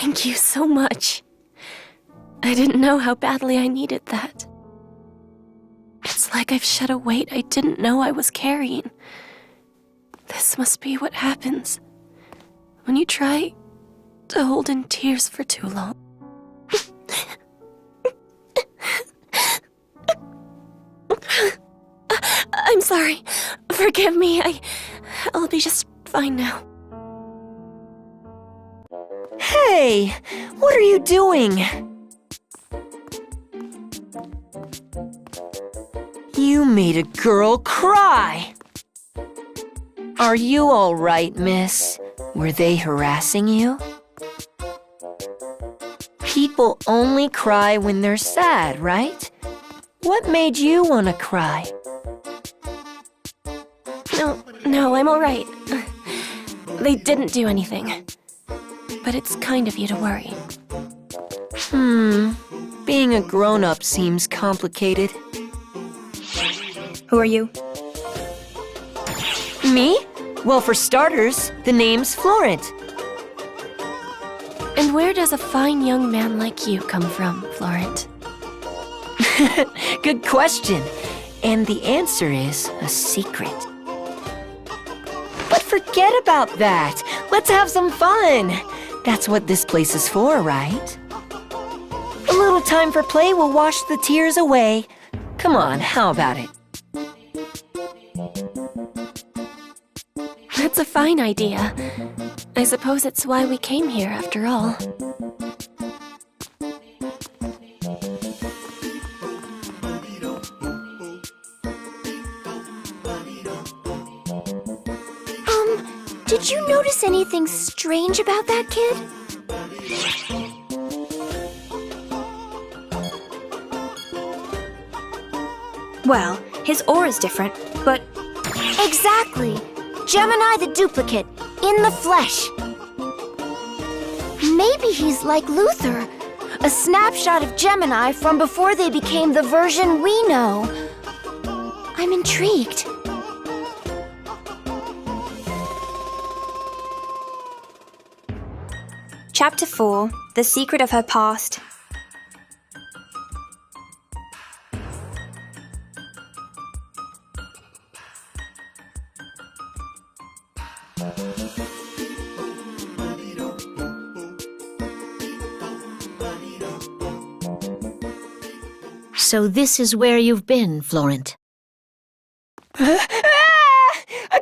Thank you so much. I didn't know how badly I needed that. It's like I've shed a weight I didn't know I was carrying. This must be what happens when you try to hold in tears for too long. I'm sorry. Forgive me. I'll be just fine now. Hey! What are you doing? You made a girl cry! Are you all right, miss? Were they harassing you? People only cry when they're sad, right? What made you want to cry? No, I'm all right. They didn't do anything. But it's kind of you to worry. Being a grown-up seems complicated. Who are you? Me? Well, for starters, the name's Florent. And where does a fine young man like you come from, Florent? Good question. And the answer is a secret. But forget about that. Let's have some fun. That's what this place is for, right? A little time for play will wash the tears away. Come on, how about it? That's a fine idea. I suppose it's why we came here, after all. Did you notice anything strange about that kid? Well, his aura's different, but... Exactly! Gemini the duplicate, in the flesh. Maybe he's like Luther, a snapshot of Gemini from before they became the version we know. I'm intrigued. Chapter 4, The Secret of Her Past. So this is where you've been, Florent. A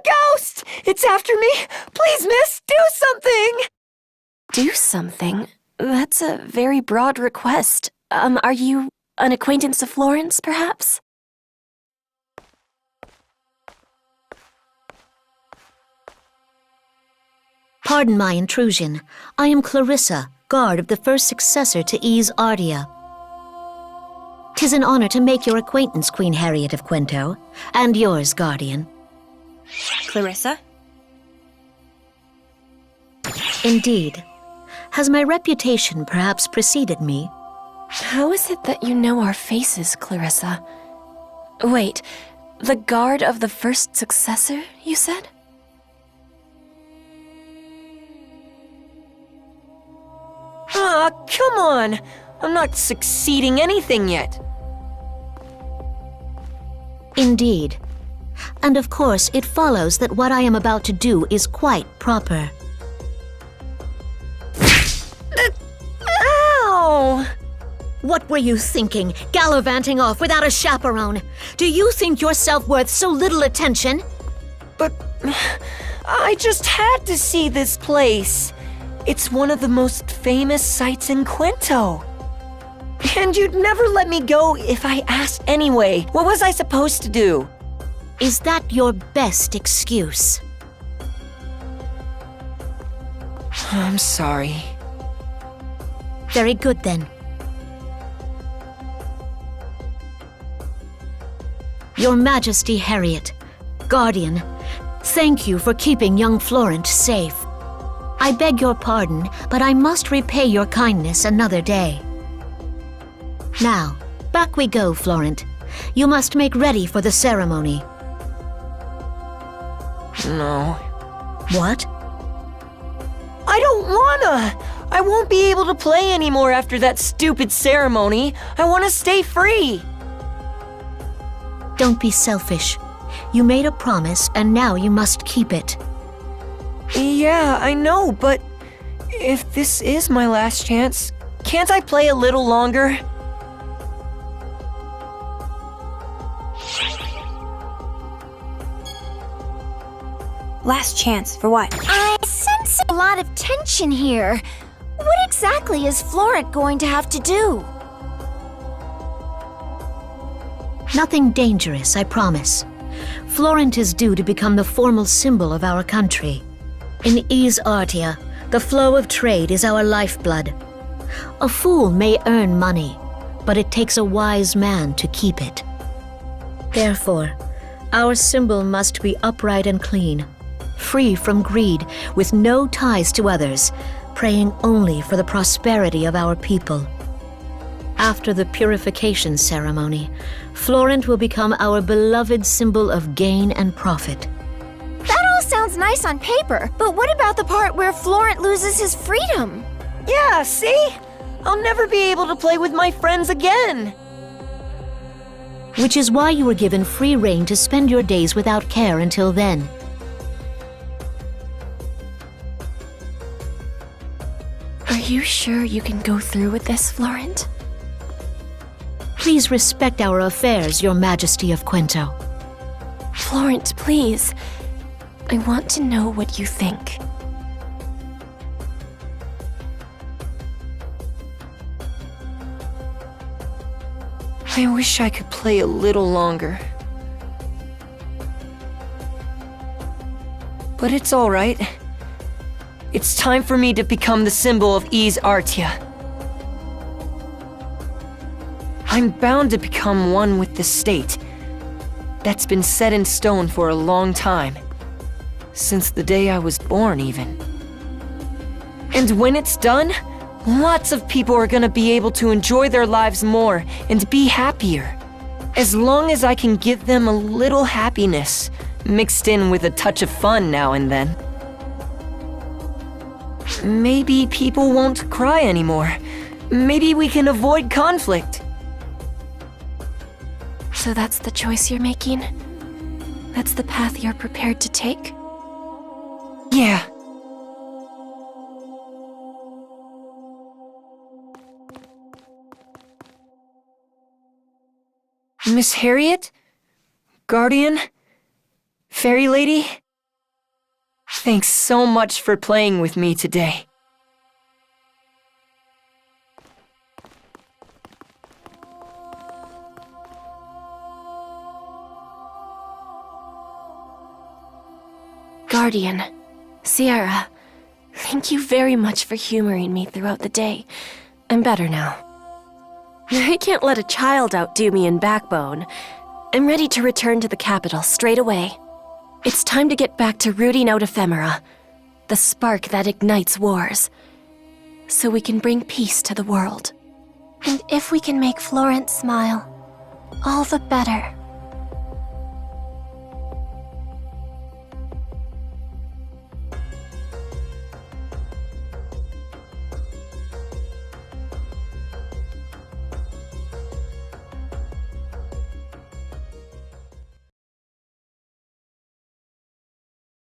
ghost! It's after me! Please, miss, do something! Do something? That's a very broad request. Are you an acquaintance of Florence, perhaps? Pardon my intrusion. I am Clarissa, guard of the first successor to Ease Ardia. 'Tis an honor to make your acquaintance, Queen Harriet of Quento, and yours, Guardian. Clarissa? Indeed. Has my reputation perhaps preceded me? How is it that you know our faces, Clarissa? Wait, the guard of the first successor, you said? Ah, come on! I'm not succeeding anything yet. Indeed. And of course, it follows that what I am about to do is quite proper. Ow! What were you thinking, gallivanting off without a chaperone? Do you think yourself worth so little attention? But I just had to see this place. It's one of the most famous sites in Quento. And you'd never let me go if I asked anyway. What was I supposed to do? Is that your best excuse? I'm sorry. Very good then. Your Majesty Harriet, Guardian, thank you for keeping young Florent safe. I beg your pardon, but I must repay your kindness another day. Now, back we go, Florent. You must make ready for the ceremony. No. What? I don't wanna! I won't be able to play anymore after that stupid ceremony. I want to stay free. Don't be selfish. You made a promise, and now you must keep it. Yeah, I know, but if this is my last chance, can't I play a little longer? Last chance for what? I sense a lot of tension here. What exactly is Florent going to have to do? Nothing dangerous, I promise. Florent is due to become the formal symbol of our country. In Ys Artia, the flow of trade is our lifeblood. A fool may earn money, but it takes a wise man to keep it. Therefore, our symbol must be upright and clean, free from greed, with no ties to others, praying only for the prosperity of our people. After the purification ceremony, Florent will become our beloved symbol of gain and profit. That all sounds nice on paper, but what about the part where Florent loses his freedom? Yeah, see? I'll never be able to play with my friends again. Which is why you were given free rein to spend your days without care until then. Are you sure you can go through with this, Florent? Please respect our affairs, Your Majesty of Quento. Florent, please. I want to know what you think. I wish I could play a little longer. But it's all right. It's time for me to become the symbol of Ys Artia. I'm bound to become one with the state. That's been set in stone for a long time. Since the day I was born, even. And when it's done, lots of people are gonna be able to enjoy their lives more and be happier. As long as I can give them a little happiness, mixed in with a touch of fun now and then. Maybe people won't cry anymore. Maybe we can avoid conflict. So that's the choice you're making? That's the path you're prepared to take? Yeah. Miss Harriet? Guardian? Fairy Lady? Thanks so much for playing with me today. Guardian, Sierra, thank you very much for humoring me throughout the day. I'm better now. I can't let a child outdo me in backbone. I'm ready to return to the capital straight away. It's time to get back to rooting out ephemera, the spark that ignites wars, so we can bring peace to the world. And if we can make Florent smile, all the better.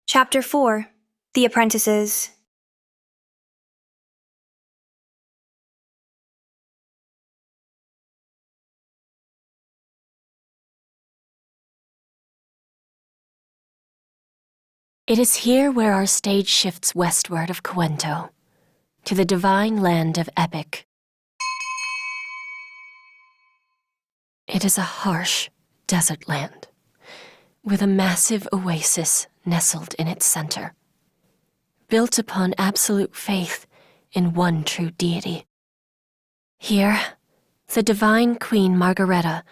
Chapter 4. The Apprentices. It is here where our stage shifts westward of Quento, to the divine land of Epic. It is a harsh desert land, with a massive oasis nestled in its center, built upon absolute faith in one true deity. Here, the divine Queen Margareta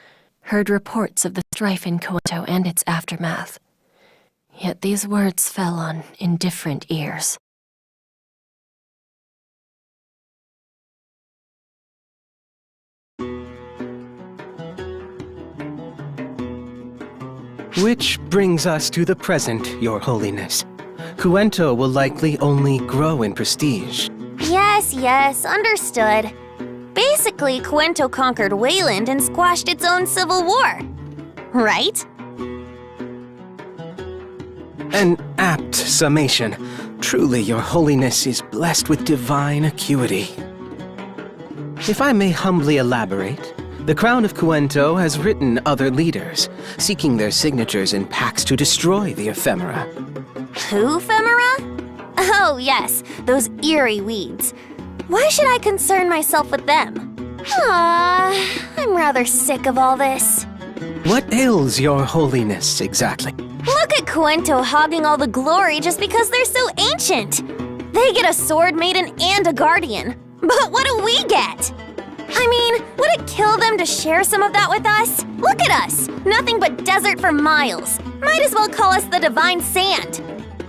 heard reports of the strife in Quento and its aftermath. Yet these words fell on indifferent ears. Which brings us to the present, Your Holiness. Quento will likely only grow in prestige. Yeah, Yes, understood. Basically, Cuento conquered Wayland and squashed its own civil war. Right? An apt summation. Truly, your holiness is blessed with divine acuity. If I may humbly elaborate, the Crown of Cuento has written other leaders, seeking their signatures in pacts to destroy the ephemera. Who ephemera? Oh, yes, those eerie weeds. Why should I concern myself with them? I'm rather sick of all this. What ails your holiness exactly? Look at Cuento hogging all the glory just because they're so ancient. They get a sword maiden and a guardian. But what do we get? I mean, would it kill them to share some of that with us? Look at us! Nothing but desert for miles. Might as well call us the Divine Sand.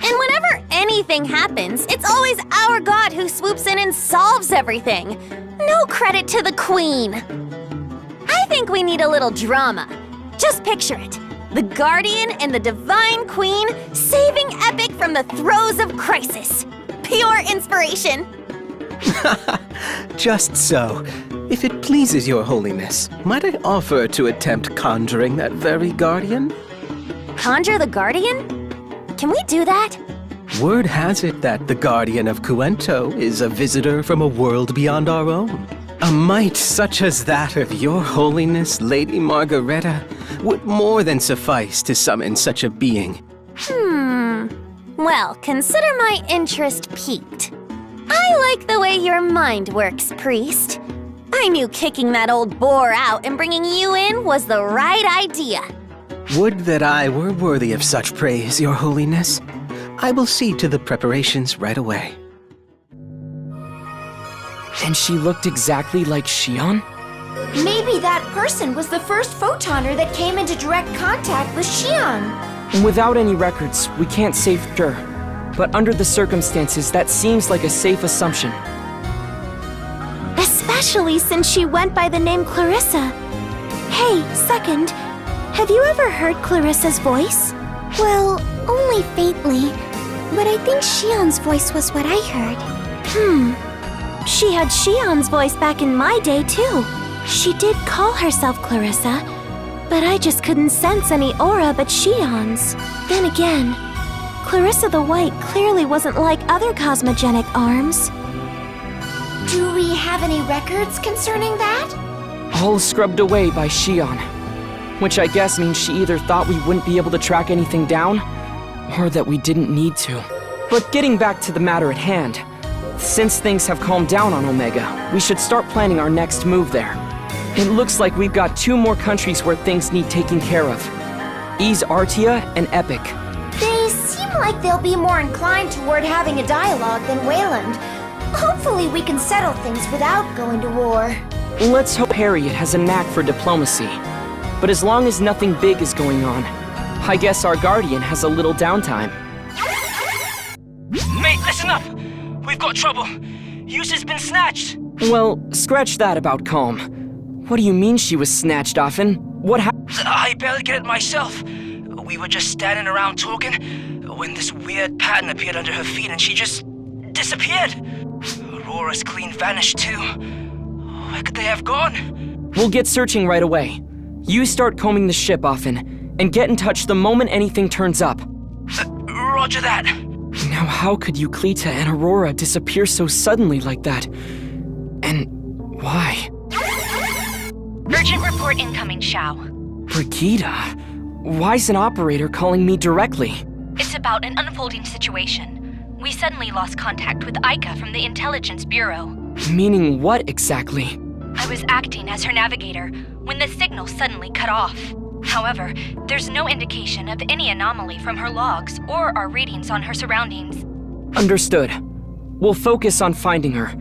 And whenever anything happens, it's always our god who swoops in and solves everything. No credit to the Queen. I think we need a little drama. Just picture it. The Guardian and the Divine Queen saving Epic from the throes of crisis. Pure inspiration. Just so. If it pleases your holiness, might I offer to attempt conjuring that very guardian? Conjure the Guardian? Can we do that? Word has it that the Guardian of Cuento is a visitor from a world beyond our own. A might such as that of your holiness, Lady Margareta, would more than suffice to summon such a being. Well, consider my interest piqued. I like the way your mind works, priest. I knew kicking that old boar out and bringing you in was the right idea. Would that I were worthy of such praise, your holiness. I will see to the preparations right away. And she looked exactly like Xion? Maybe that person was the first photoner that came into direct contact with Xion. Without any records, we can't say for sure. But under the circumstances, that seems like a safe assumption. Especially since she went by the name Clarissa. Hey, second, have you ever heard Clarissa's voice? Well, only faintly, but I think Xion's voice was what I heard. She had Xion's voice back in my day, too. She did call herself Clarissa, but I just couldn't sense any aura but Xion's. Then again, Clarissa the White clearly wasn't like other cosmogenic arms. Do we have any records concerning that? All scrubbed away by Xion. Which I guess means she either thought we wouldn't be able to track anything down, or that we didn't need to. But getting back to the matter at hand, since things have calmed down on Omega, we should start planning our next move there. It looks like we've got 2 more countries where things need taking care of. Ys Artia and Epic. They seem like they'll be more inclined toward having a dialogue than Wayland. Hopefully we can settle things without going to war. Let's hope Harriet has a knack for diplomacy. But as long as nothing big is going on, I guess our Guardian has a little downtime. Mate, listen up! We've got trouble. Yusa's been snatched. Well, scratch that about calm. What do you mean she was snatched, Affen? What happened? I barely get it myself. We were just standing around talking when this weird pattern appeared under her feet and she just disappeared. Aurora's clean vanished too. Where could they have gone? We'll get searching right away. You start combing the ship, Affen, and get in touch the moment anything turns up. Roger that. Now how could Euclita and Aurora disappear so suddenly like that? And why? Urgent report incoming, Shao. Brigida? Why's an operator calling me directly? It's about an unfolding situation. We suddenly lost contact with Aika from the Intelligence Bureau. Meaning what exactly? I was acting as her navigator when the signal suddenly cut off. However, there's no indication of any anomaly from her logs or our readings on her surroundings. Understood. We'll focus on finding her.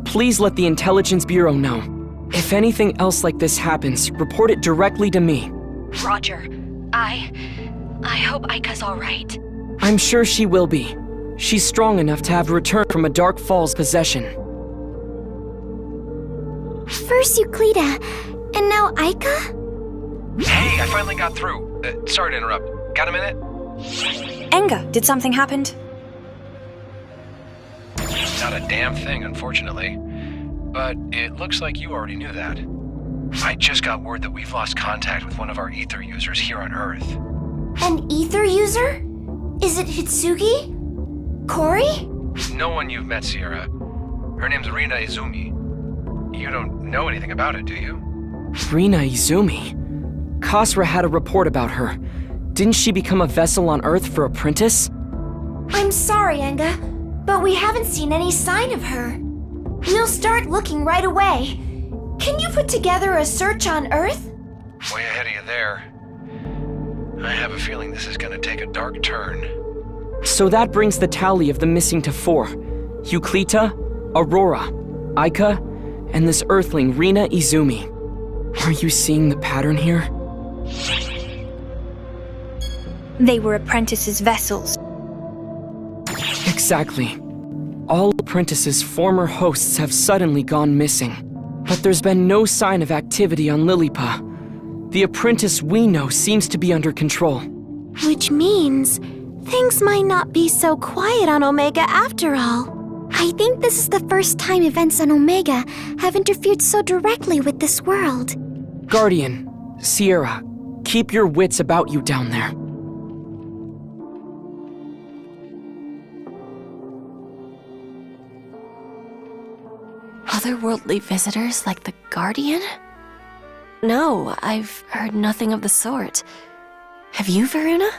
Please let the Intelligence Bureau know. If anything else like this happens, report it directly to me. Roger. I hope Aika's all right. I'm sure she will be. She's strong enough to have returned from a Dark Falls possession. First Euclita, and now Aika? Hey, I finally got through. Sorry to interrupt. Got a minute? Enga, did something happen? Not a damn thing, unfortunately. But it looks like you already knew that. I just got word that we've lost contact with one of our ether users here on Earth. An ether user? Is it Hitsugi? Cory? No one you've met, Sierra. Her name's Rina Izumi. You don't know anything about it, do you? Rina Izumi? Kasra had a report about her. Didn't she become a vessel on Earth for Apprentice? I'm sorry, Enga, but we haven't seen any sign of her. We'll start looking right away. Can you put together a search on Earth? Way ahead of you there. I have a feeling this is gonna take a dark turn. So that brings the tally of the missing to 4. Euclita, Aurora, Aika, and this Earthling, Rina Izumi. Are you seeing the pattern here? They were Apprentice's vessels. Exactly. All Apprentice's former hosts have suddenly gone missing. But there's been no sign of activity on Lilipa. The Apprentice we know seems to be under control. Which means things might not be so quiet on Omega after all. I think this is the first time events on Omega have interfered so directly with this world. Guardian, Sierra, keep your wits about you down there. Otherworldly visitors like the Guardian? No, I've heard nothing of the sort. Have you, Varuna?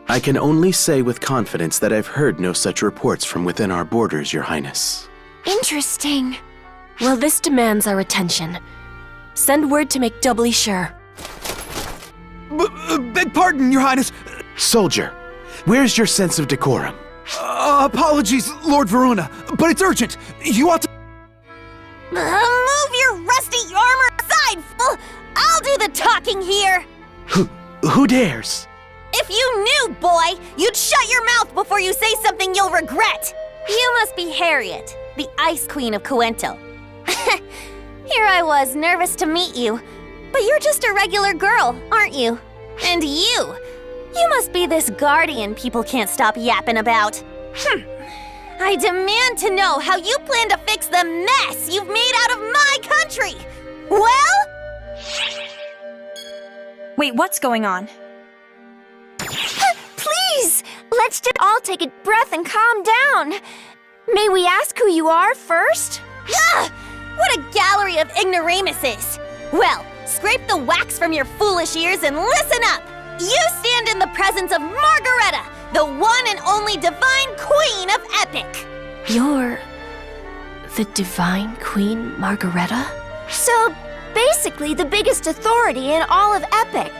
I can only say with confidence that I've heard no such reports from within our borders, Your Highness. Interesting. Well, this demands our attention. Send word to make doubly sure. Beg pardon, Your Highness. Soldier, where's your sense of decorum? Apologies, Lord Varuna, but it's urgent. You ought to... Move your rusty armor aside, fool! I'll do the talking here! Who dares? If you knew, boy, you'd shut your mouth before you say something you'll regret! You must be Harriet, the Ice Queen of Coento. Here I was, nervous to meet you. But you're just a regular girl, aren't you? And you must be this guardian people can't stop yapping about. I demand to know how you plan to fix the mess you've made out of my country! Well? Wait, what's going on? Please, let's just all take a breath and calm down. May we ask who you are first? Ugh! What a gallery of ignoramuses! Well, scrape the wax from your foolish ears and listen up! You stand in the presence of Margareta, the one and only divine queen of Epic! You're the Divine Queen Margareta? So, basically the biggest authority in all of Epic.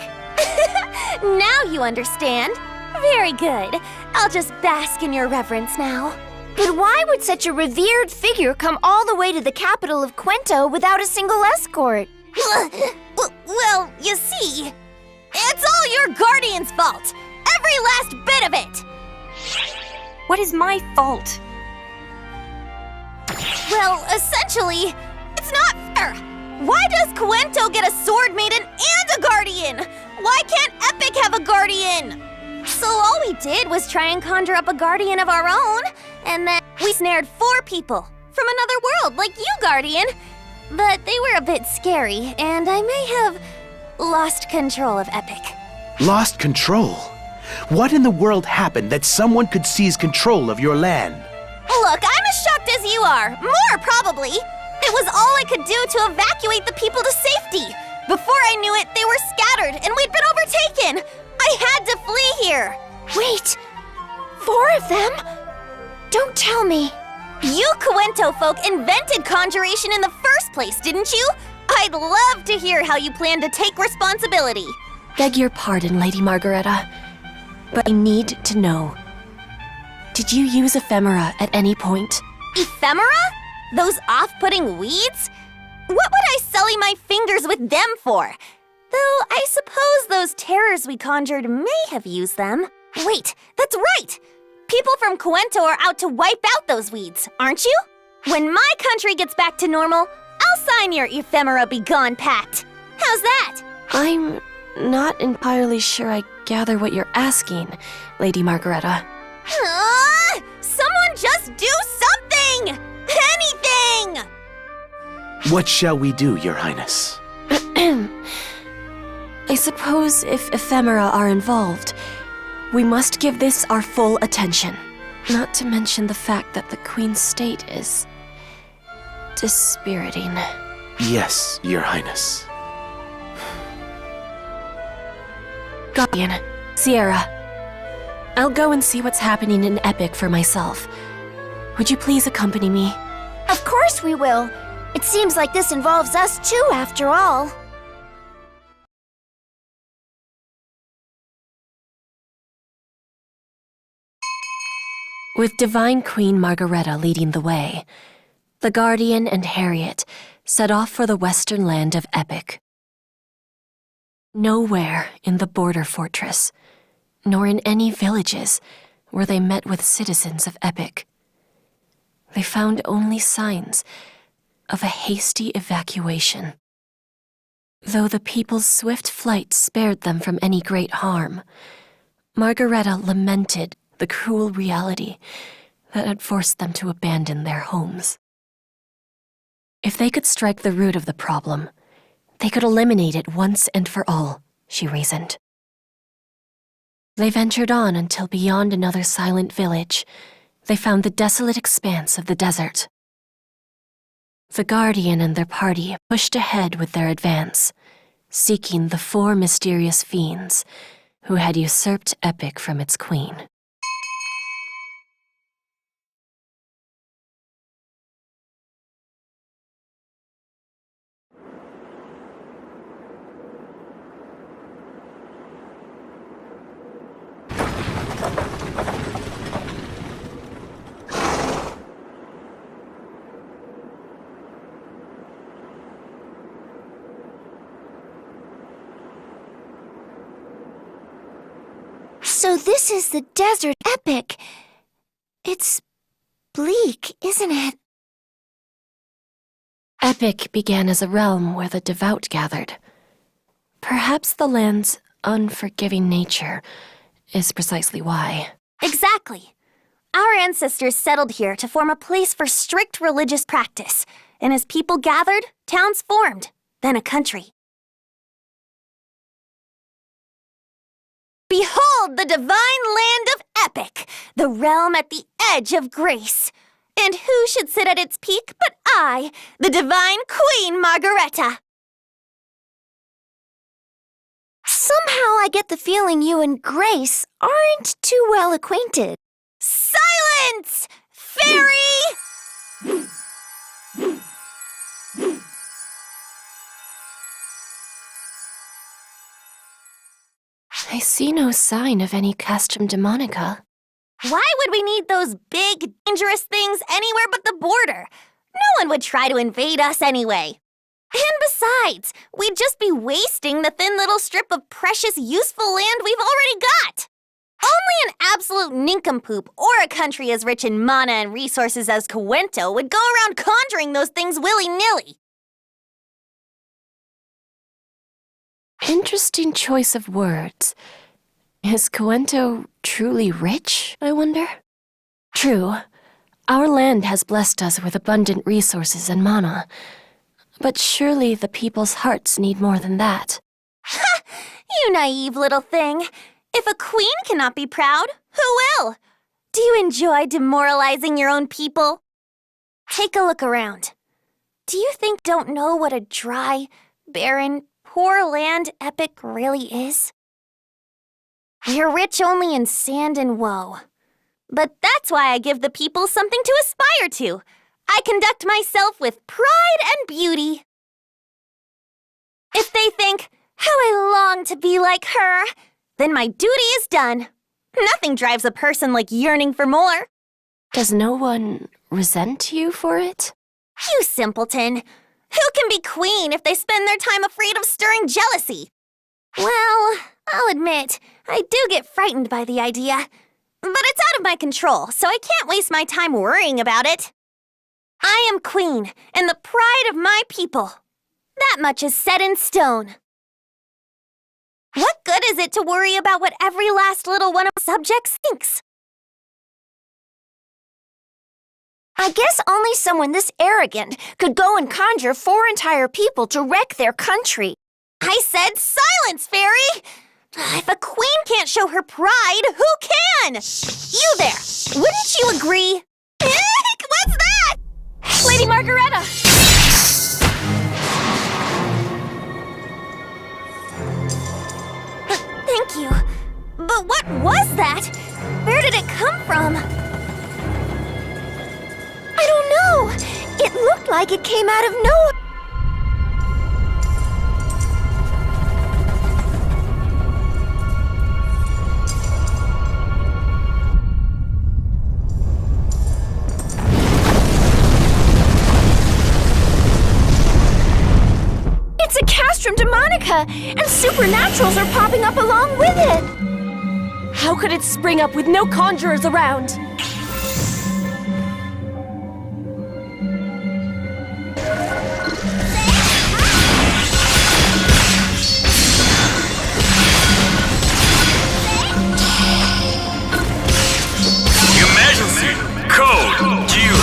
Now you understand. Very good. I'll just bask in your reverence now. But why would such a revered figure come all the way to the capital of Coento without a single escort? Well, you see, it's all your guardian's fault. Every last bit of it. What is my fault? Well, essentially, it's not fair. Why does Coento get a sword maiden and a guardian? Why can't Epic have a guardian? So all we did was try and conjure up a guardian of our own, and then we snared 4 people from another world, like you, Guardian. But they were a bit scary, and I may have lost control of Epic. Lost control? What in the world happened that someone could seize control of your land? Look, I'm as shocked as you are. More, probably. It was all I could do to evacuate the people to safety. Before I knew it, they were scattered, and we'd been overtaken. I had to flee here. Wait, 4 of them? Don't tell me. You Coento folk invented conjuration in the first place, didn't you? I'd love to hear how you plan to take responsibility. Beg your pardon, Lady Margareta, but I need to know. Did you use ephemera at any point? Ephemera? Those off-putting weeds? What would I sully my fingers with them for? Though I suppose those terrors we conjured may have used them. Wait, that's right! People from Coento are out to wipe out those weeds, aren't you? When my country gets back to normal, I'll sign your ephemera be gone pact. How's that? I'm not entirely sure I gather what you're asking, Lady Margareta. Someone just do something! What shall we do, Your Highness? I suppose if ephemera are involved, we must give this our full attention. Not to mention the fact that the Queen's state is dispiriting. Yes, Your Highness. Guardian, Sierra. I'll go and see what's happening in Epic for myself. Would you please accompany me? Of course we will. It seems like this involves us too, after all. With Divine Queen Margareta leading the way, the Guardian and Harriet set off for the western land of Epic. Nowhere in the border fortress, nor in any villages, were they met with citizens of Epic. They found only signs of a hasty evacuation. Though the people's swift flight spared them from any great harm, Margareta lamented the cruel reality that had forced them to abandon their homes. If they could strike the root of the problem, they could eliminate it once and for all, she reasoned. They ventured on until beyond another silent village, they found the desolate expanse of the desert. The Guardian and their party pushed ahead with their advance, seeking the 4 mysterious fiends who had usurped Epic from its queen. So this is the desert Epic. It's bleak, isn't it? Epic began as a realm where the devout gathered. Perhaps the land's unforgiving nature is precisely why. Exactly. Our ancestors settled here to form a place for strict religious practice, and as people gathered, towns formed, then a country. Behold the divine land of Epic, the realm at the edge of grace. And who should sit at its peak but I, the divine Queen Margareta? Somehow I get the feeling you and Grace aren't too well acquainted. Silence! Fairy! I see no sign of any castrum demonica. Why would we need those big, dangerous things anywhere but the border? No one would try to invade us anyway. And besides, we'd just be wasting the thin little strip of precious, useful land we've already got. Only an absolute nincompoop or a country as rich in mana and resources as Cuento would go around conjuring those things willy-nilly. Interesting choice of words. Is Cuento truly rich, I wonder? True, our land has blessed us with abundant resources and mana. But surely the people's hearts need more than that. Ha! You naive little thing. If a queen cannot be proud, who will? Do you enjoy demoralizing your own people? Take a look around. Do you think don't know what a dry, barren, poor land Epic really is? We're rich only in sand and woe. But that's why I give the people something to aspire to. I conduct myself with pride and beauty. If they think, how I long to be like her, then my duty is done. Nothing drives a person like yearning for more. Does no one resent you for it? You simpleton. Who can be queen if they spend their time afraid of stirring jealousy? Well, I'll admit, I do get frightened by the idea. But it's out of my control, so I can't waste my time worrying about it. I am queen, and the pride of my people. That much is set in stone. What good is it to worry about what every last little one of my subjects thinks? I guess only someone this arrogant could go and conjure 4 entire people to wreck their country. I said silence, Fairy! If a queen can't show her pride, who can? You there! Wouldn't you agree? What's that? Lady Margareta! Thank you. But what was that? Where did it come from? I don't know. It looked like it came out of nowhere. It's a castrum demonica, and supernaturals are popping up along with it. How could it spring up with no conjurers around? Your Majesty, code due.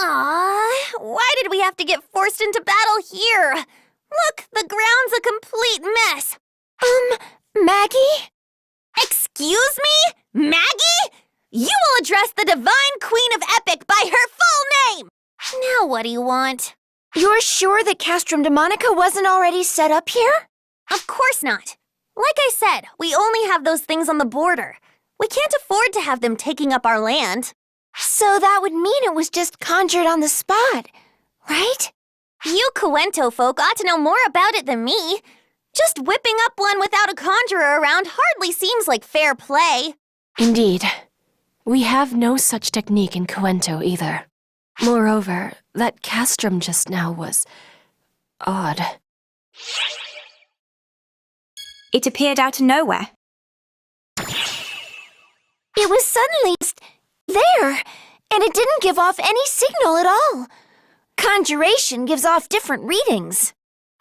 Why did we have to get forced into battle here? Look, the ground's a complete mess. Maggie? Excuse me? Maggie? You will address the Divine Queen of Epic by her full name! Now what do you want? You're sure that Castrum Demonica wasn't already set up here? Of course not. Like I said, we only have those things on the border. We can't afford to have them taking up our land. So that would mean it was just conjured on the spot, right? You Cuento folk ought to know more about it than me. Just whipping up one without a conjurer around hardly seems like fair play. Indeed. We have no such technique in Cuento either. Moreover, that castrum just now was odd. It appeared out of nowhere. It was suddenly there, and it didn't give off any signal at all. Conjuration gives off different readings.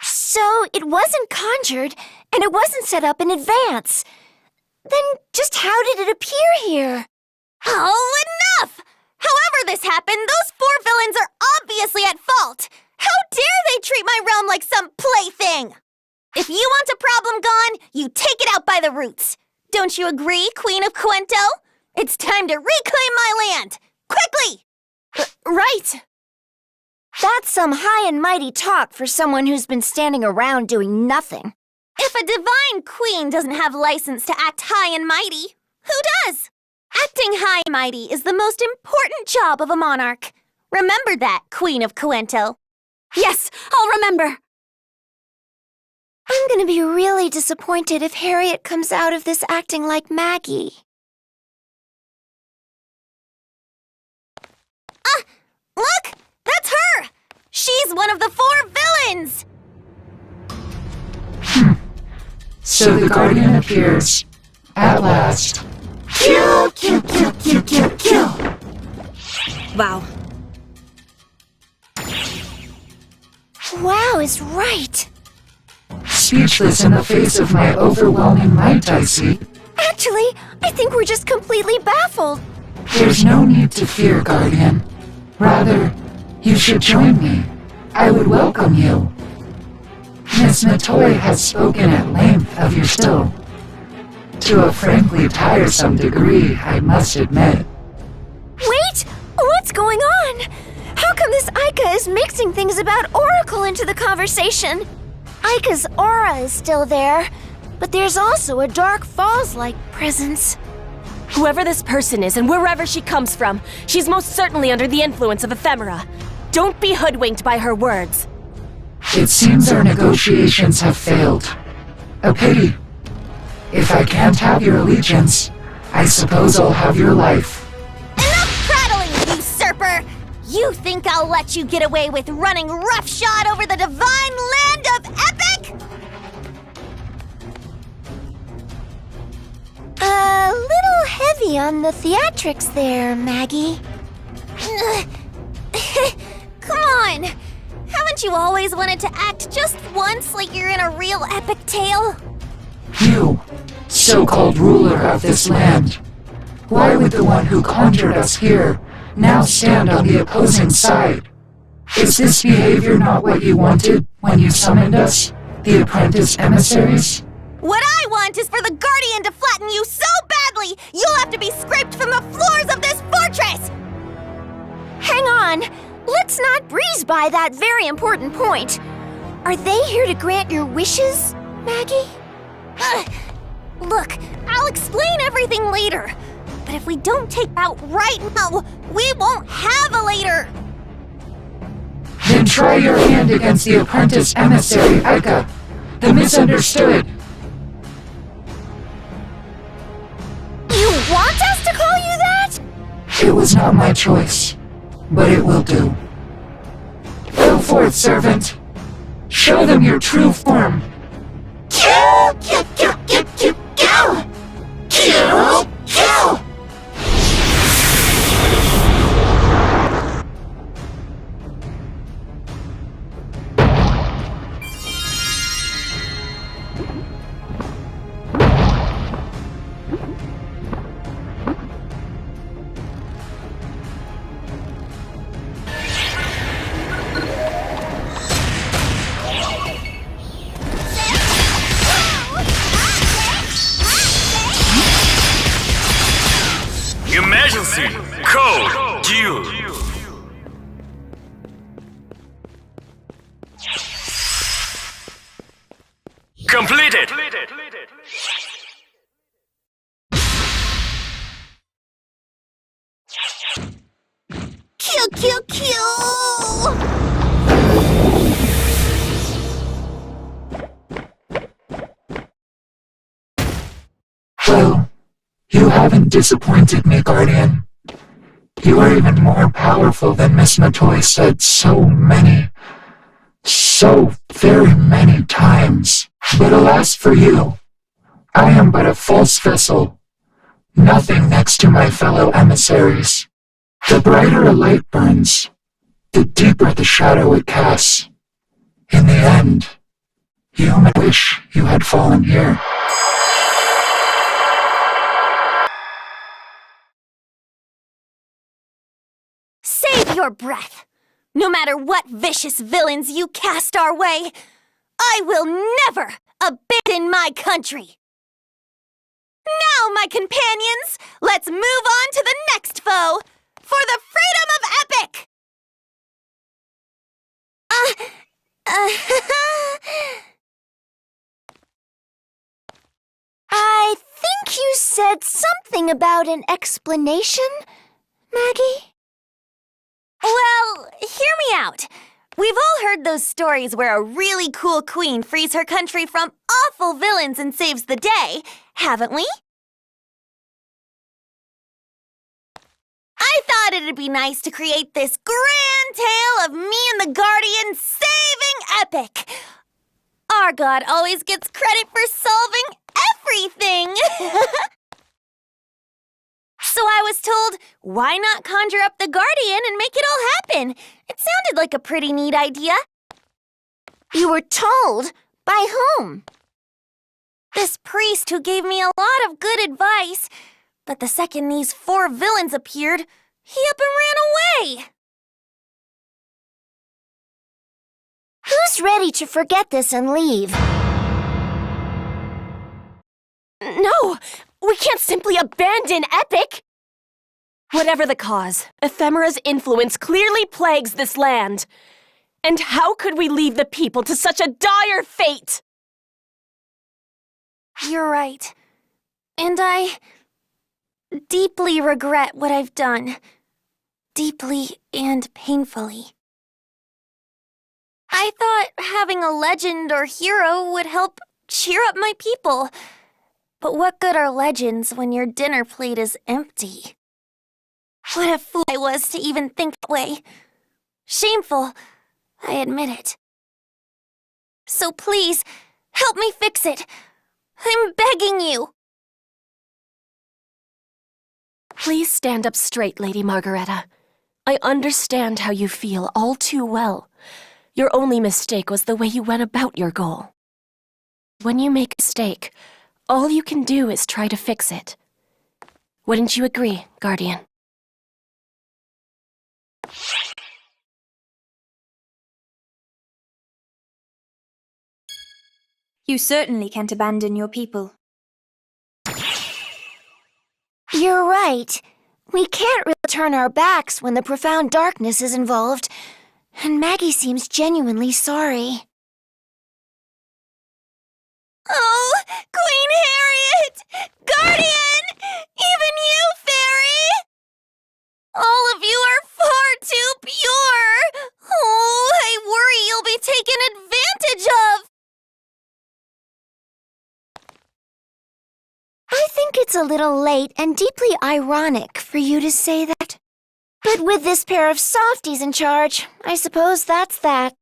So it wasn't conjured, and it wasn't set up in advance. Then just how did it appear here? Oh, enough! However this happened, those 4 villains are obviously at fault. How dare they treat my realm like some plaything? If you want a problem gone, you take it out by the roots. Don't you agree, Queen of Cuento? It's time to reclaim my land! Quickly! Right. That's some high and mighty talk for someone who's been standing around doing nothing. If a divine queen doesn't have license to act high and mighty, who does? Acting high and mighty is the most important job of a monarch. Remember that, Queen of Cuento. Yes, I'll remember. I'm gonna be really disappointed if Harriet comes out of this acting like Maggie. Look! That's her! She's one of the 4 villains! So the Guardian appears. At last. Kill, kill, kill, kill, kill, kill! Wow. Wow is right. Speechless in the face of my overwhelming might, I see. Actually, I think we're just completely baffled. There's no need to fear, Guardian. Rather, you should join me. I would welcome you. Miss Matoy has spoken at length of your skill. To a frankly tiresome degree, I must admit. Wait! What's going on? How come this Aika is mixing things about Oracle into the conversation? Aika's aura is still there, but there's also a Dark Falls-like presence. Whoever this person is and wherever she comes from, she's most certainly under the influence of ephemera. Don't be hoodwinked by her words. It seems our negotiations have failed. A pity. If I can't have your allegiance, I suppose I'll have your life. Enough prattling, usurper! You think I'll let you get away with running roughshod over the divine land of Epic? A little heavy on the theatrics there, Maggie. Come on! Haven't you always wanted to act just once like you're in a real epic tale? You, so-called ruler of this land. Why would the one who conjured us here now stand on the opposing side? Is this behavior not what you wanted when you summoned us, the apprentice emissaries? What I want is for the Guardian to flatten you so badly, you'll have to be scraped from the floors of this fortress! Hang on! Let's not breeze by that very important point. Are they here to grant your wishes, Maggie? Look, I'll explain everything later. But if we don't take out right now, we won't have a later! Then try your hand against the apprentice emissary, Aika, the misunderstood. You want us to call you that? It was not my choice, but it will do. Go forth, servant. Show them your true form. Kill, kill, kill, kill, kill, kill! Kill, kill! Phantasy. Code Q. Completed. Kill! Well, you haven't disappointed me, Guardian. You are even more powerful than Miss Matoy said so very many times. But alas for you, I am but a false vessel, nothing next to my fellow emissaries. The brighter a light burns, the deeper the shadow it casts. In the end, you might wish you had fallen here. Save your breath! No matter what vicious villains you cast our way, I will never abandon my country! Now, my companions, let's move on to the next foe! For the freedom of Epic! I think you said something about an explanation, Maggie? Well, hear me out. We've all heard those stories where a really cool queen frees her country from awful villains and saves the day, haven't we? I thought it'd be nice to create this grand tale of me and the Guardian saving Epic. Our god always gets credit for solving everything. So I was told, why not conjure up the Guardian and make it all happen? It sounded like a pretty neat idea. You were told? By whom? This priest who gave me a lot of good advice. But the second these 4 villains appeared, he up and ran away. Who's ready to forget this and leave? No! We can't simply abandon Epic! Whatever the cause, Ephemera's influence clearly plagues this land. And how could we leave the people to such a dire fate? You're right. And I deeply regret what I've done. Deeply and painfully. I thought having a legend or hero would help cheer up my people. But what good are legends when your dinner plate is empty? What a fool I was to even think that way. Shameful, I admit it. So please, help me fix it. I'm begging you. Please stand up straight, Lady Margareta. I understand how you feel all too well. Your only mistake was the way you went about your goal. When you make a mistake, all you can do is try to fix it. Wouldn't you agree, Guardian? You certainly can't abandon your people. You're right. We can't really turn our backs when the profound darkness is involved. And Maggie seems genuinely sorry. Oh, Queen Harriet! Guardian! Even you, Fairy! All of you are far too pure! Oh, I worry you'll be taken advantage of! I think it's a little late and deeply ironic for you to say that. But with this pair of softies in charge, I suppose that's that.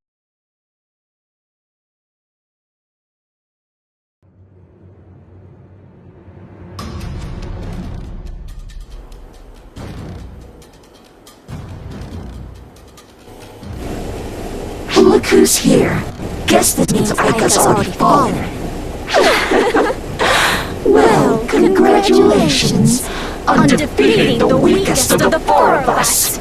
Look who's here. Guess that means Ika's already fallen. Well, congratulations on defeating the weakest of the 4 of us.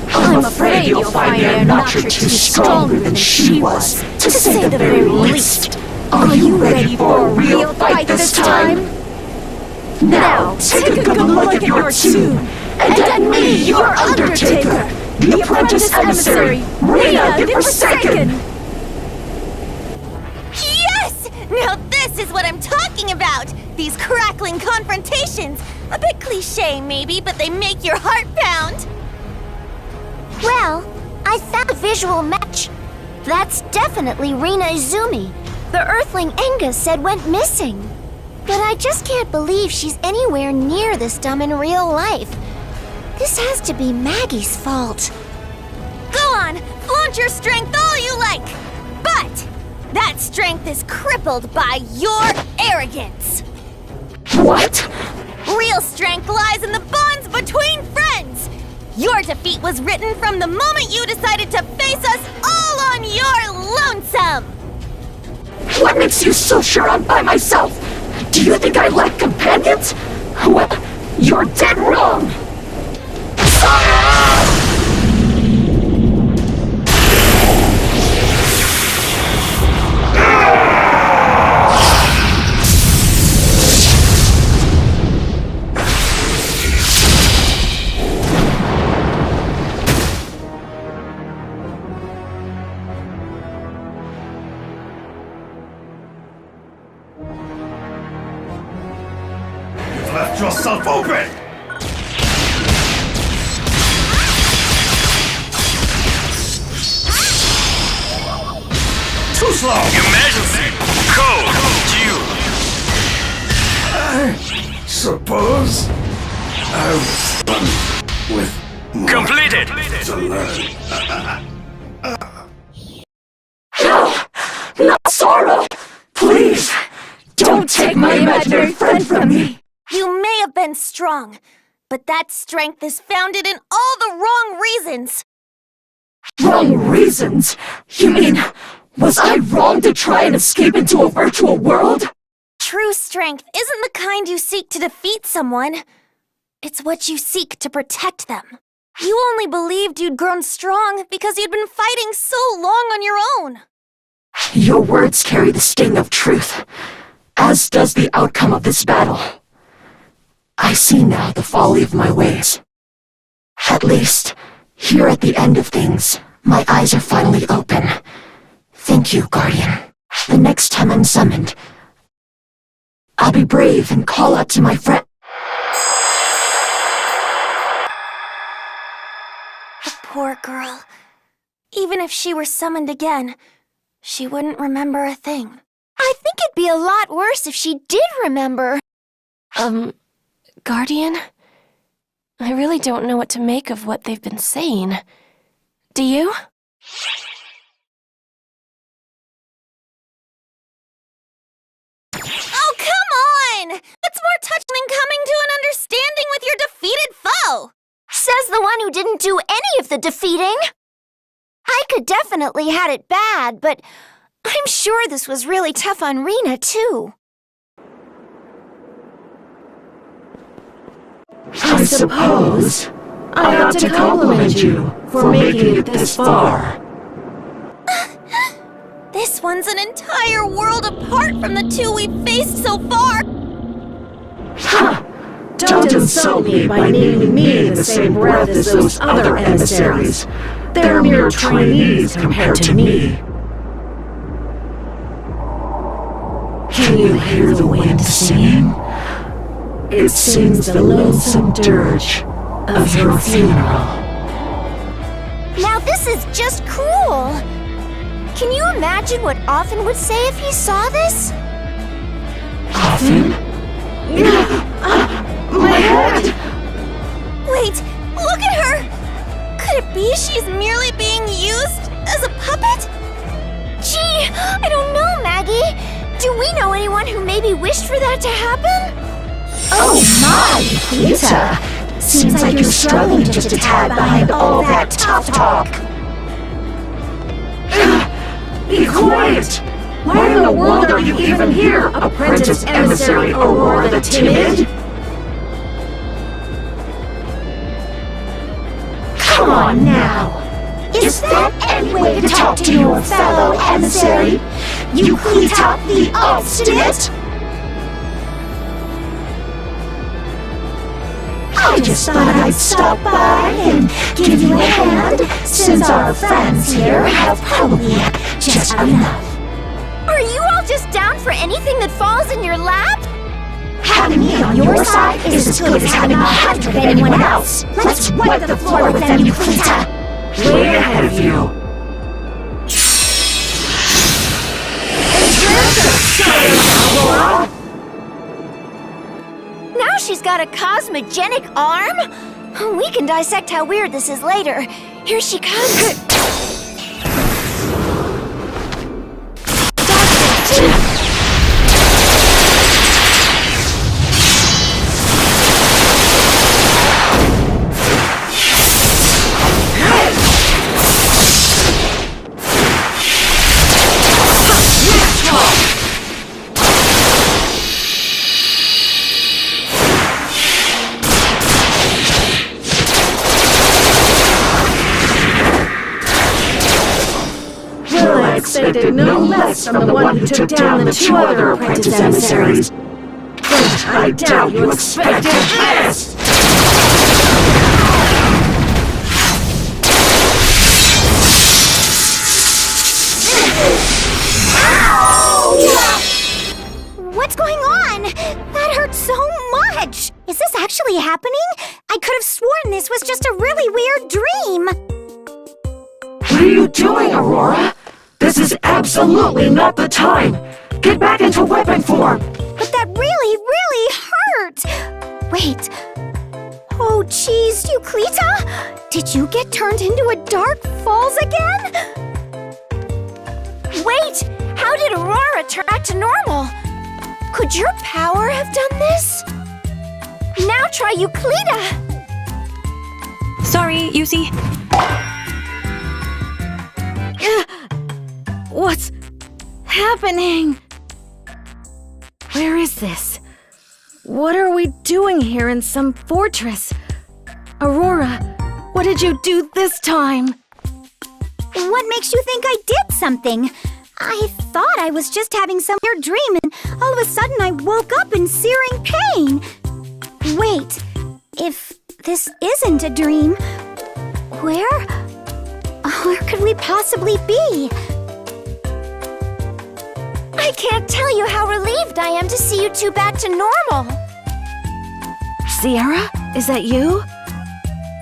I'm afraid you'll find Air Notcher too stronger than she was, to say the very least. Are you ready for a real fight this time? Now, take a good look at your tomb And at me, your Undertaker, the apprentice emissary, Rena the Forsaken! Yes! Now this is what I'm talking about! These crackling confrontations! A bit cliche, maybe, but they make your heart pound! Well, I found a visual match. That's definitely Rina Izumi, the Earthling Enga said went missing. But I just can't believe she's anywhere near this dumb in real life. This has to be Maggie's fault. Go on, flaunt your strength all you like! But that strength is crippled by your arrogance! What? Real strength lies in the bonds between friends! Your defeat was written from the moment you decided to face us all on your lonesome! What makes you so sure I'm by myself? Do you think I lack companions? Well, you're dead wrong! Left yourself open! Too slow! Emergency! Code due! I suppose I was done with more Completed! to learn. No! Not Sora! Please! Don't take my imaginary friend from me! You may have been strong, but that strength is founded in all the wrong reasons! Wrong reasons? You mean, was I wrong to try and escape into a virtual world? True strength isn't the kind you seek to defeat someone. It's what you seek to protect them. You only believed you'd grown strong because you'd been fighting so long on your own. Your words carry the sting of truth, as does the outcome of this battle. I see now the folly of my ways. At least, here at the end of things, my eyes are finally open. Thank you, Guardian. The next time I'm summoned, I'll be brave and call out to my friend. The poor girl. Even if she were summoned again, she wouldn't remember a thing. I think it'd be a lot worse if she did remember. Guardian? I really don't know what to make of what they've been saying. Do you? Oh, come on! What's more touching than coming to an understanding with your defeated foe? Says the one who didn't do any of the defeating. I could definitely had it bad, but I'm sure this was really tough on Rena, too. I suppose I ought to compliment you for making it this far. This one's an entire world apart from the two we've faced so far. Ha! Don't insult me by naming me in the same breath as those other emissaries. They're mere trainees compared to me. Can you hear the wind singing? It sings the lonesome dirge of your funeral. Now this is just cruel. Can you imagine what Offen would say if he saw this? Offen? My head! Wait, look at her! Could it be she's merely being used as a puppet? Gee, I don't know, Maggie. Do we know anyone who maybe wished for that to happen? Oh my, Rita! Seems like you're struggling just a tad behind all that tough talk. Be quiet! Why in the world are you even here, Apprentice Emissary Aurora the Timid? Come on now! Is that any way to talk to your fellow emissary? You Cleetop the Obstinate? I just thought I'd stop by and give you a hand, since our friends here have probably had just enough. Are you all just down for anything that falls in your lap? Having me on your side is as good as having a hunt with anyone else. Let's wipe the floor with them, Euclita. Way ahead of you. Now she's got a cosmogenic arm? We can dissect how weird this is later. Here she comes. I expected no less from the one who took down the two other apprentice emissaries. But I doubt you expected this! What's going on? That hurt so much! Is this actually happening? I could have sworn this was just a really weird dream! What are you doing, Aurora? This is absolutely not the time! Get back into weapon form! But that really hurt! Wait. Oh, jeez, Euclita? Did you get turned into a Dark Falls again? Wait! How did Aurora turn back to normal? Could your power have done this? Now try Euclita! Sorry, Yuzi. What's happening? Where is this? What are we doing here in some fortress? Aurora, what did you do this time? What makes you think I did something? I thought I was just having some weird dream, and all of a sudden I woke up in searing pain. Wait, if this isn't a dream, where could we possibly be? I can't tell you how relieved I am to see you two back to normal. Sierra, is that you?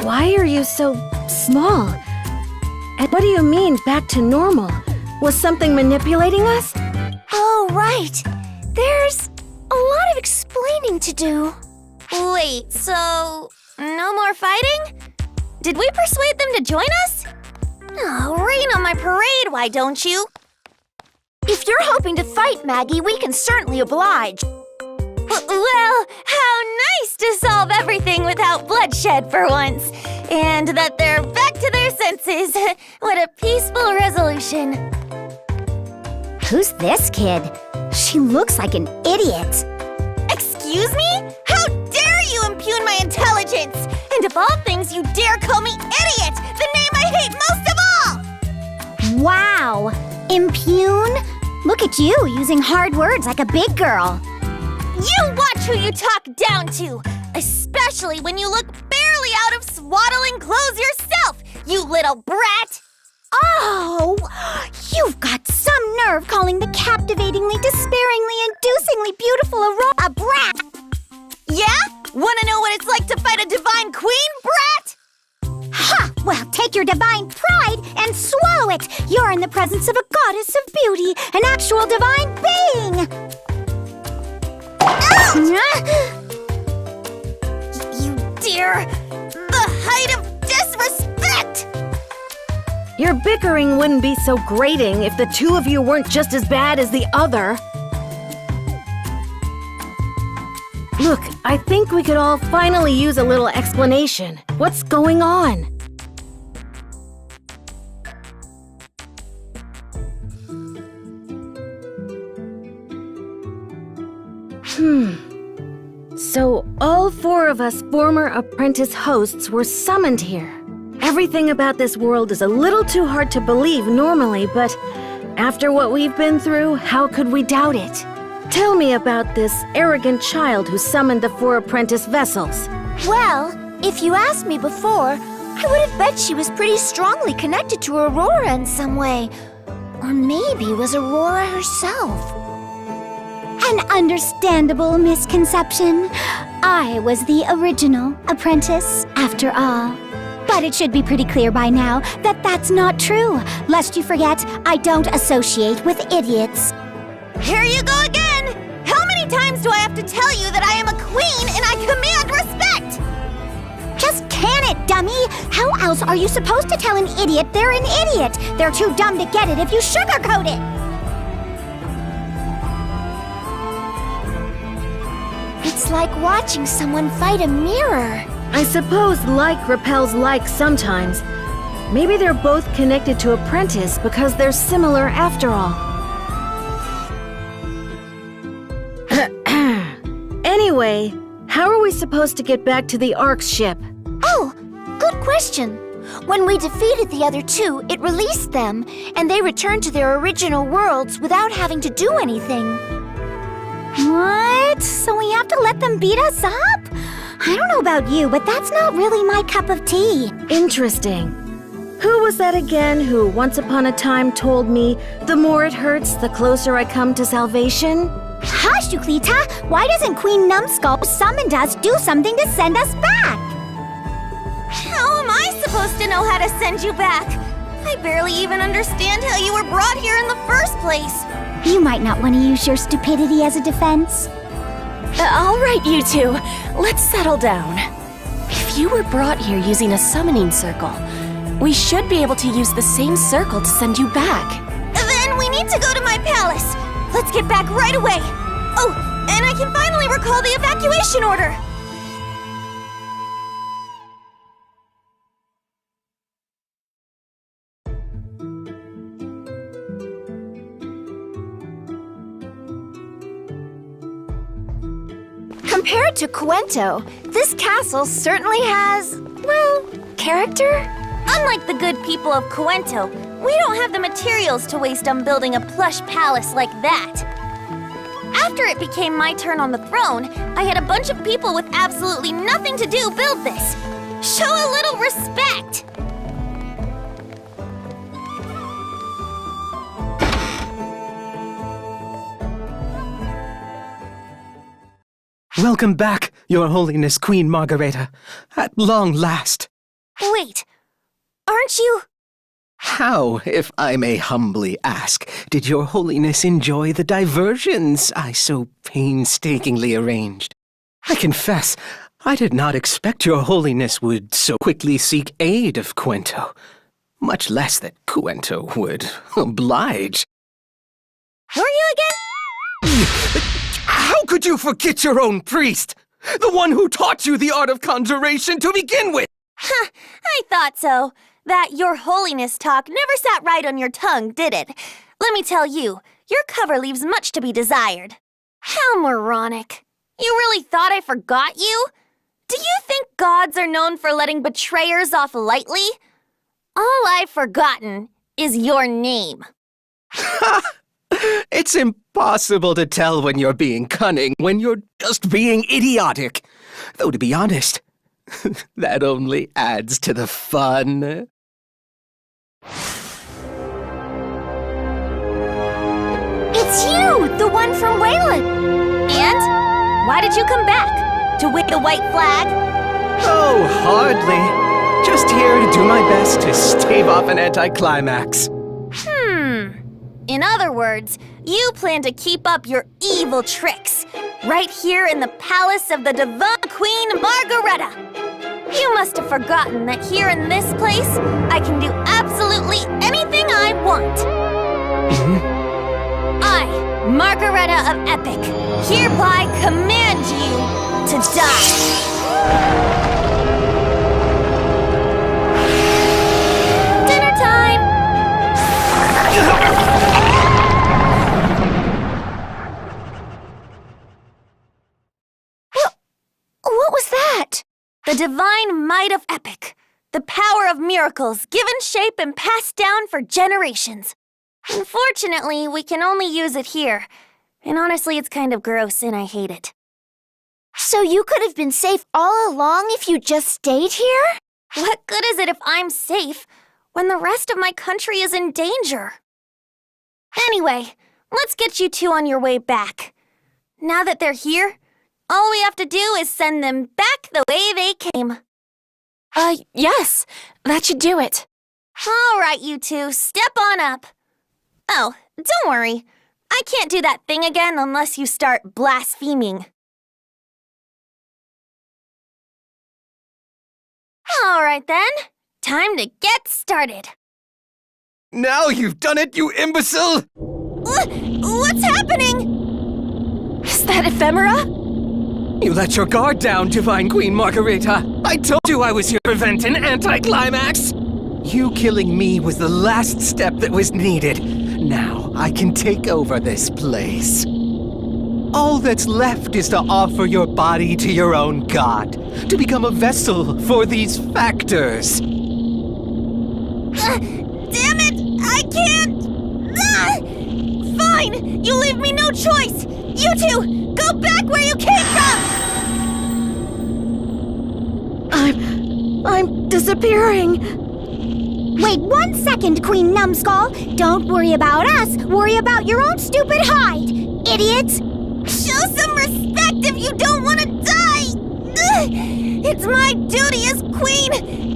Why are you so small? And what do you mean, back to normal? Was something manipulating us? Oh, right. There's a lot of explaining to do. Wait, so no more fighting? Did we persuade them to join us? Oh, rain on my parade, why don't you? If you're hoping to fight, Maggie, we can certainly oblige. Well, how nice to solve everything without bloodshed for once. And that they're back to their senses. What a peaceful resolution. Who's this kid? She looks like an idiot. Excuse me? How dare you impugn my intelligence? And of all things, you dare call me idiot, the name I hate most of all! Wow! Impugn? Look at you, using hard words like a big girl. You watch who you talk down to, especially when you look barely out of swaddling clothes yourself, you little brat! Oh! You've got some nerve calling the captivatingly, despairingly, inducingly beautiful Aurora a brat! Yeah? Wanna know what it's like to fight a divine queen, brat? Ha! Well, take your divine pride and swallow it! You're in the presence of a goddess of beauty, an actual divine being! You dare! The height of disrespect! Your bickering wouldn't be so grating if the two of you weren't just as bad as the other. Look, I think we could all finally use a little explanation. What's going on? So all four of us former apprentice hosts were summoned here. Everything about this world is a little too hard to believe normally, but after what we've been through, how could we doubt it? Tell me about this arrogant child who summoned the four apprentice vessels. Well, If you asked me before, I would have bet she was pretty strongly connected to Aurora in some way. Or maybe it was Aurora herself. An understandable misconception. I was the original apprentice, after all. But it should be pretty clear by now that that's not true. Lest you forget, I don't associate with idiots. Here you go again! How many times do I have to tell you that I am a queen and I command respect? Just can it, dummy! How else are you supposed to tell an idiot they're an idiot? They're too dumb to get it if you sugarcoat it! It's like watching someone fight a mirror. I suppose like repels like sometimes. Maybe they're both connected to Apprentice because they're similar after all. Anyway, how are we supposed to get back to the Ark's ship? Oh, good question. When we defeated the other two, it released them, and they returned to their original worlds without having to do anything. What? So we have to let them beat us up? I don't know about you, but that's not really my cup of tea. Interesting. Who was that again who once upon a time told me, the more it hurts, the closer I come to salvation? Hush, Euclita! Why doesn't Queen Numbskull summoned us do something to send us back? How am I supposed to know how to send you back? I barely even understand how you were brought here in the first place. You might not want to use your stupidity as a defense. All right, you two. Let's settle down. If you were brought here using a summoning circle, we should be able to use the same circle to send you back. Then we need to go to my palace. Let's get back right away. Oh, and I can finally recall the evacuation order. Compared to Cuento, this castle certainly has, well, character? Unlike the good people of Cuento, we don't have the materials to waste on building a plush palace like that. After it became my turn on the throne, I had a bunch of people with absolutely nothing to do build this. Show a little respect! Welcome back, Your Holiness Queen Margareta. At long last. Wait, aren't you? How, if I may humbly ask, did Your Holiness enjoy the diversions I so painstakingly arranged? I confess, I did not expect Your Holiness would so quickly seek aid of Cuento, much less that Cuento would oblige. Who are you again? How could you forget your own priest? The one who taught you the art of conjuration to begin with! Huh, I thought so. That Your Holiness talk never sat right on your tongue, did it? Let me tell you, your cover leaves much to be desired. How moronic. You really thought I forgot you? Do you think gods are known for letting betrayers off lightly? All I've forgotten is your name. It's impossible to tell when you're being cunning, when you're just being idiotic. Though, to be honest, that only adds to the fun. It's you, the one from Wayland. And? Why did you come back? To wave the white flag? Oh, hardly. Just here to do my best to stave off an anticlimax. In other words, you plan to keep up your evil tricks, right here in the palace of the Divine Queen Margareta. You must have forgotten that here in this place, I can do absolutely anything I want. I, Margareta of Epic, hereby command you to die. Dinner time! What was that? The divine might of Epic. The power of miracles given shape and passed down for generations. Unfortunately, we can only use it here. And honestly, it's kind of gross and I hate it. So you could have been safe all along if you just stayed here? What good is it if I'm safe when the rest of my country is in danger? Anyway, let's get you two on your way back. Now that they're here, all we have to do is send them back the way they came. Yes, that should do it. All right, you two, step on up. Oh, don't worry. I can't do that thing again unless you start blaspheming. All right then, time to get started. Now you've done it, you imbecile! What's happening? Is that ephemera? You let your guard down, Divine Queen Margarita. I told you I was here to prevent an anticlimax. You killing me was the last step that was needed. Now I can take over this place. All that's left is to offer your body to your own god, to become a vessel for these factors. Damn it! I can't! Fine! You leave me no choice! You two, go back where you came from! I'm disappearing. Wait 1 second, Queen Numbskull. Don't worry about us. Worry about your own stupid hide, idiots. Show some respect if you don't want to die! It's my duty as queen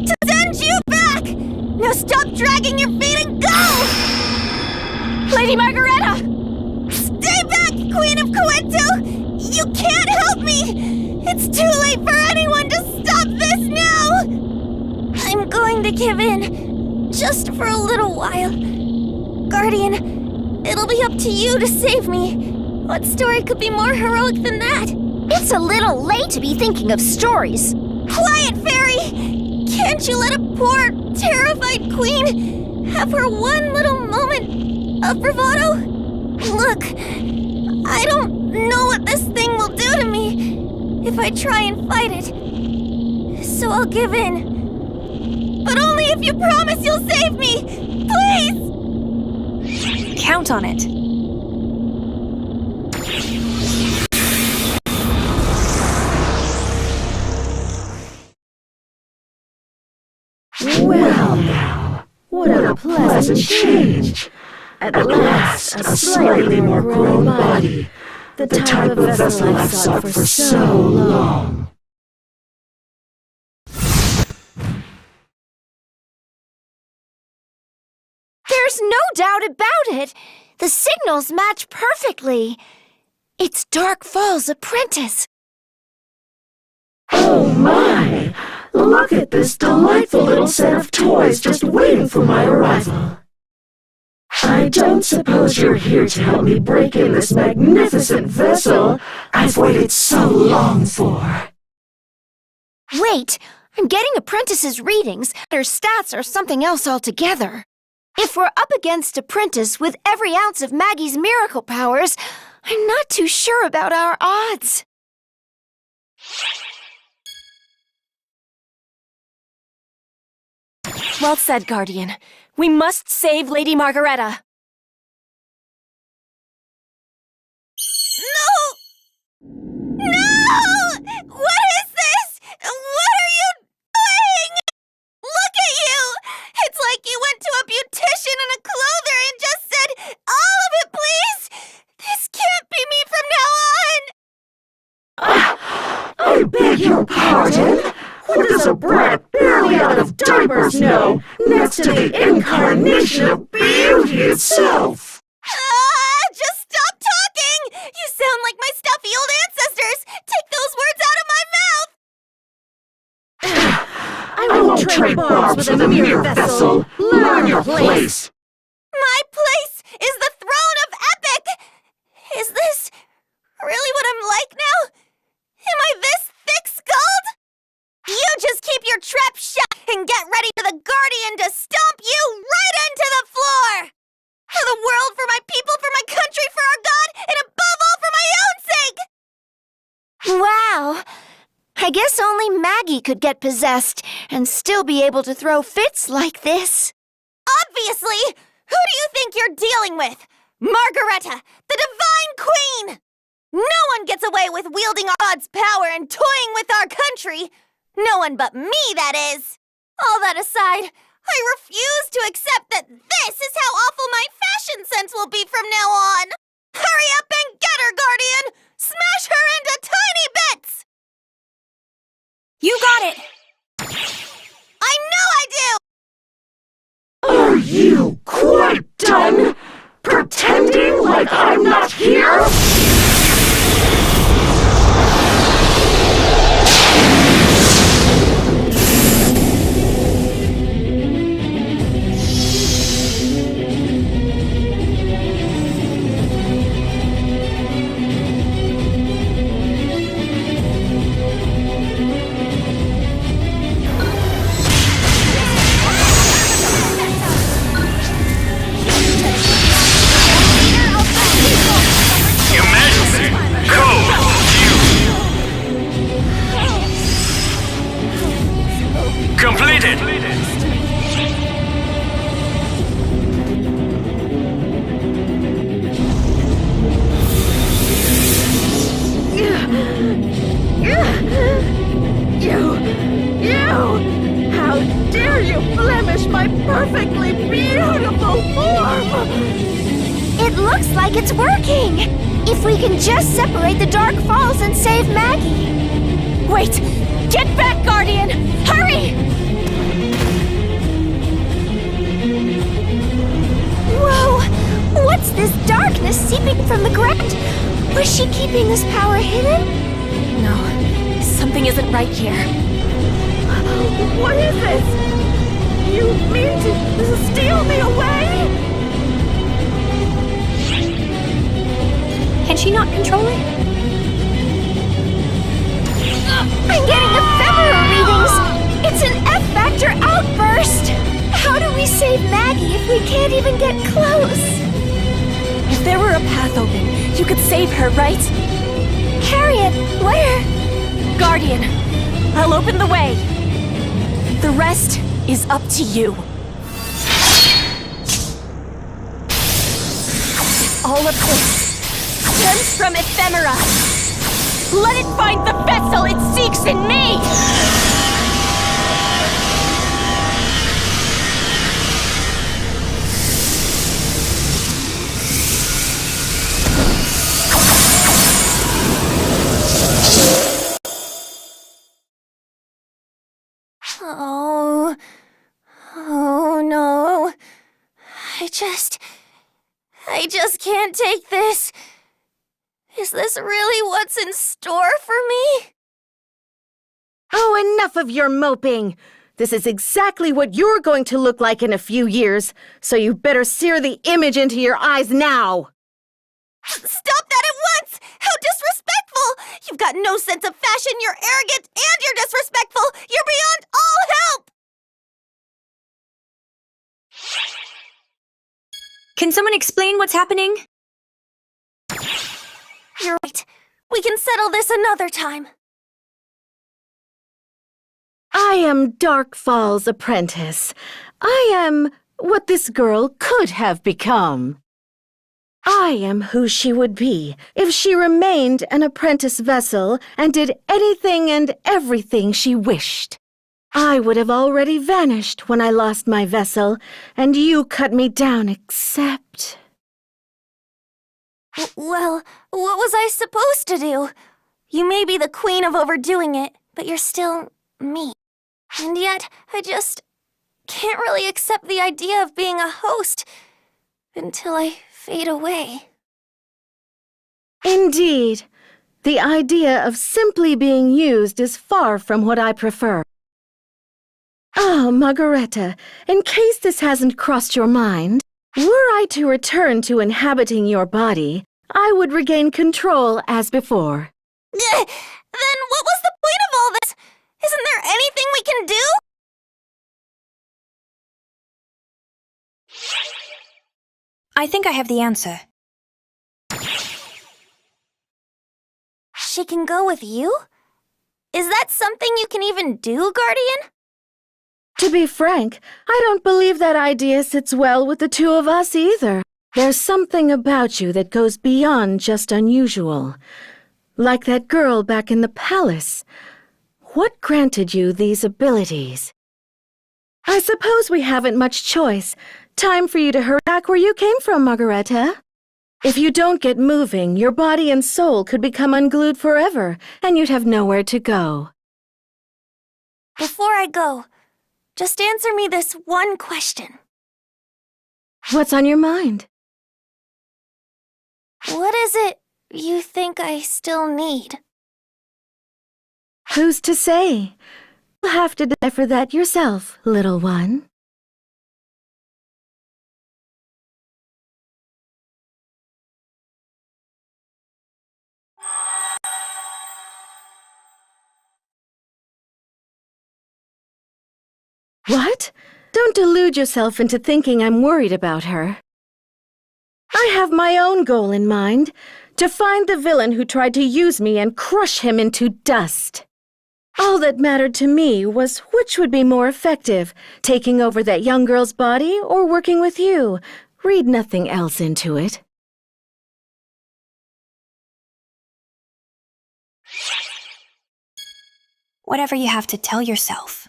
to send you back! Now stop dragging your feet and go! Lady Margareta! Stay back, Queen of Cuento! You can't help me! It's too late for anyone to stop this now! I'm going to give in, just for a little while. Guardian, it'll be up to you to save me. What story could be more heroic than that? It's a little late to be thinking of stories. Quiet, Fairy! Can't you let a poor, terrified queen have her one little moment of bravado? Look, I don't know what this thing will do to me if I try and fight it. So I'll give in. But only if you promise you'll save me! Please! Count on it. Well now, what a pleasant change. At last, a slightly more grown body. The type of vessel I've sought for so long. There's no doubt about it. The signals match perfectly. It's Dark Fall's apprentice. Oh my! Look at this delightful little set of toys just waiting for my arrival. I don't suppose you're here to help me break in this magnificent vessel I've waited so long for. Wait, I'm getting apprentice's readings. Their stats are something else altogether. If we're up against apprentice with every ounce of Maggie's miracle powers, I'm not too sure about our odds. Well said, Guardian. We must save Lady Margareta. No! No! What is this? What are you doing? Look at you! It's like you went to a beautician and a clother and just said, all of it, please! This can't be me from now on! I beg your pardon? What does a brat barely out of diapers know next to the incarnation of beauty itself? Just stop talking! You sound like my stuffy old ancestors! Take those words out of my mouth! I won't trade barbs with a mere vessel. Learn your place! My place is the throne of Epic! Is this really what I'm like now? Am I this thick-skulled? You just keep your trap shut and get ready for the Guardian to stomp you right into the floor! For the world, for my people, for my country, for our God, and above all for my own sake! Wow. I guess only Maggie could get possessed and still be able to throw fits like this. Obviously! Who do you think you're dealing with? Margareta, the Divine Queen! No one gets away with wielding God's power and toying with our country! No one but me, that is! All that aside, I refuse to accept that this is how awful my fashion sense will be from now on! Hurry up and get her, Guardian! Smash her into tiny bits! You got it! I know I do! Are you quite done pretending like I'm not here? Completed! You! How dare you blemish my perfectly beautiful form! It looks like it's working! If we can just separate the Dark Falls and save Maggie. Wait! Get back, Guardian! Hurry! Whoa! What's this darkness seeping from the ground? Was she keeping this power hidden? No, something isn't right here. What is this? You mean to steal me away? Can she not control it? I'm getting ephemera readings! It's an F-factor outburst! How do we save Maggie if we can't even get close? If there were a path open, you could save her, right? Harriet, where? Guardian, I'll open the way. The rest is up to you. All of this stems from ephemera. Let it find the vessel it seeks in me! Oh no. I just can't take this. Is this really what's in store for me? Oh, enough of your moping! This is exactly what you're going to look like in a few years, so you better sear the image into your eyes now! Stop that at once! How disrespectful! You've got no sense of fashion, you're arrogant, and you're disrespectful! You're beyond all help! Can someone explain what's happening? You're right. We can settle this another time. I am Dark Fall's apprentice. I am what this girl could have become. I am who she would be if she remained an apprentice vessel and did anything and everything she wished. I would have already vanished when I lost my vessel, and you cut me down except... Well, what was I supposed to do? You may be the queen of overdoing it, but you're still me. And yet, I just can't really accept the idea of being a host until I fade away. Indeed. The idea of simply being used is far from what I prefer. Oh, Margareta, in case this hasn't crossed your mind, were I to return to inhabiting your body, I would regain control as before. Then what was the point of all this? Isn't there anything we can do? I think I have the answer. She can go with you? Is that something you can even do, Guardian? To be frank, I don't believe that idea sits well with the two of us either. There's something about you that goes beyond just unusual. Like that girl back in the palace. What granted you these abilities? I suppose we haven't much choice. Time for you to hurry back where you came from, Margareta. If you don't get moving, your body and soul could become unglued forever, and you'd have nowhere to go. Before I go, just answer me this one question. What's on your mind? What is it you think I still need? Who's to say? You'll have to decipher that yourself, little one. What? Don't delude yourself into thinking I'm worried about her. I have my own goal in mind, to find the villain who tried to use me and crush him into dust. All that mattered to me was which would be more effective, taking over that young girl's body or working with you. Read nothing else into it. Whatever you have to tell yourself.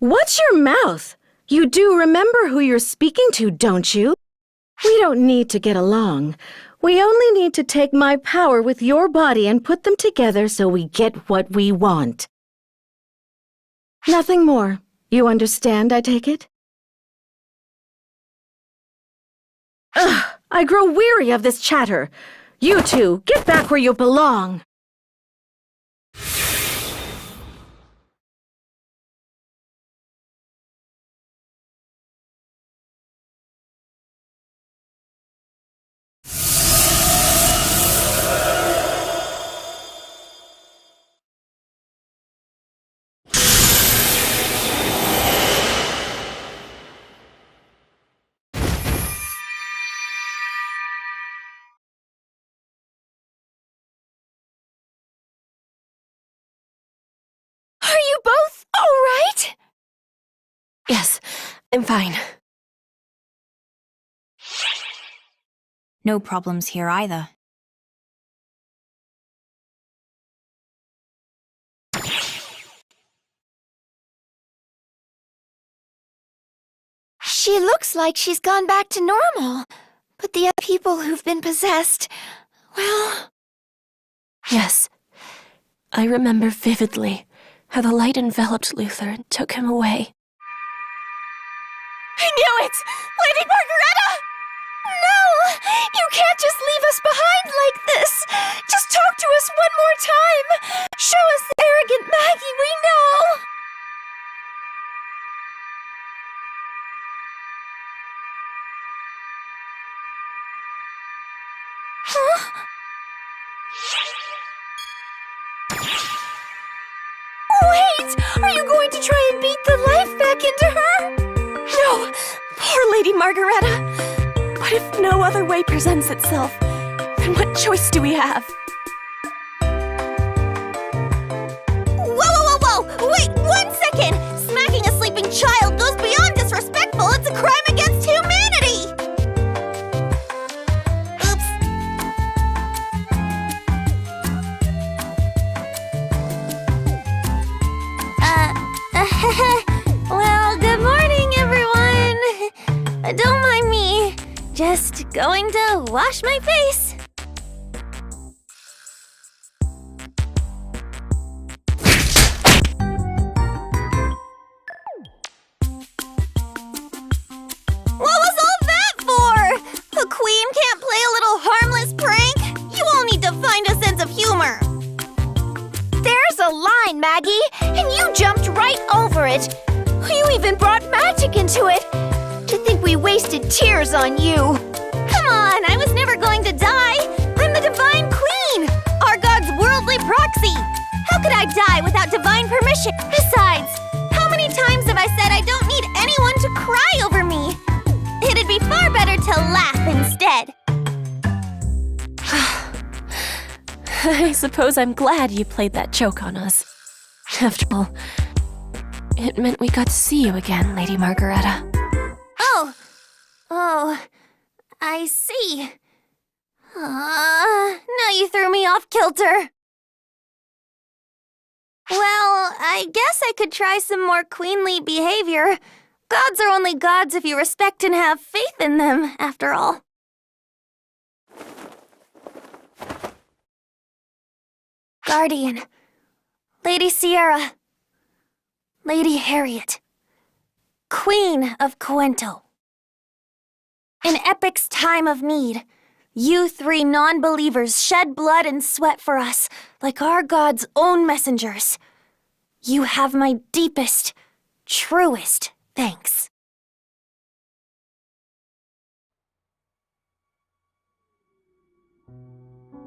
Watch your mouth! You do remember who you're speaking to, don't you? We don't need to get along. We only need to take my power with your body and put them together so we get what we want. Nothing more. You understand, I take it? Ugh! I grow weary of this chatter. You two, get back where you belong. Are you both all right? Yes, I'm fine. No problems here either. She looks like she's gone back to normal. But the other people who've been possessed, well... Yes, I remember vividly how the light enveloped Luther and took him away. I knew it! Lady Margareta! No! You can't just leave us behind like this! Just talk to us one more time! Show us the arrogant Maggie we know! Huh? Wait! Are you going to try and beat the life back into her? No! Poor Lady Margareta! But if no other way presents itself, then what choice do we have? Whoa! Wait 1 second! Smacking a sleeping child goes beyond disrespectful. It's a crime against humanity! Oops. Well, good morning, everyone. Don't mind me. Just going to wash my face. What was all that for? A queen can't play a little harmless prank? You all need to find a sense of humor. There's a line, Maggie, and you jumped right over it. You even brought magic into it. To think we wasted tears on you. Come on, I was never going to die. I'm the Divine Queen, our god's worldly proxy. How could I die without divine permission? Besides, how many times have I said I don't need anyone to cry over me? It'd be far better to laugh instead. I suppose I'm glad you played that joke on us. After all, it meant we got to see you again, Lady Margareta. Oh, Oh, I see. Now you threw me off kilter. Well, I guess I could try some more queenly behavior. Gods are only gods if you respect and have faith in them, after all. Guardian, Lady Sierra, Lady Harriet, Queen of Coento. In Epic's time of need, you three non-believers shed blood and sweat for us, like our God's own messengers. You have my deepest, truest thanks.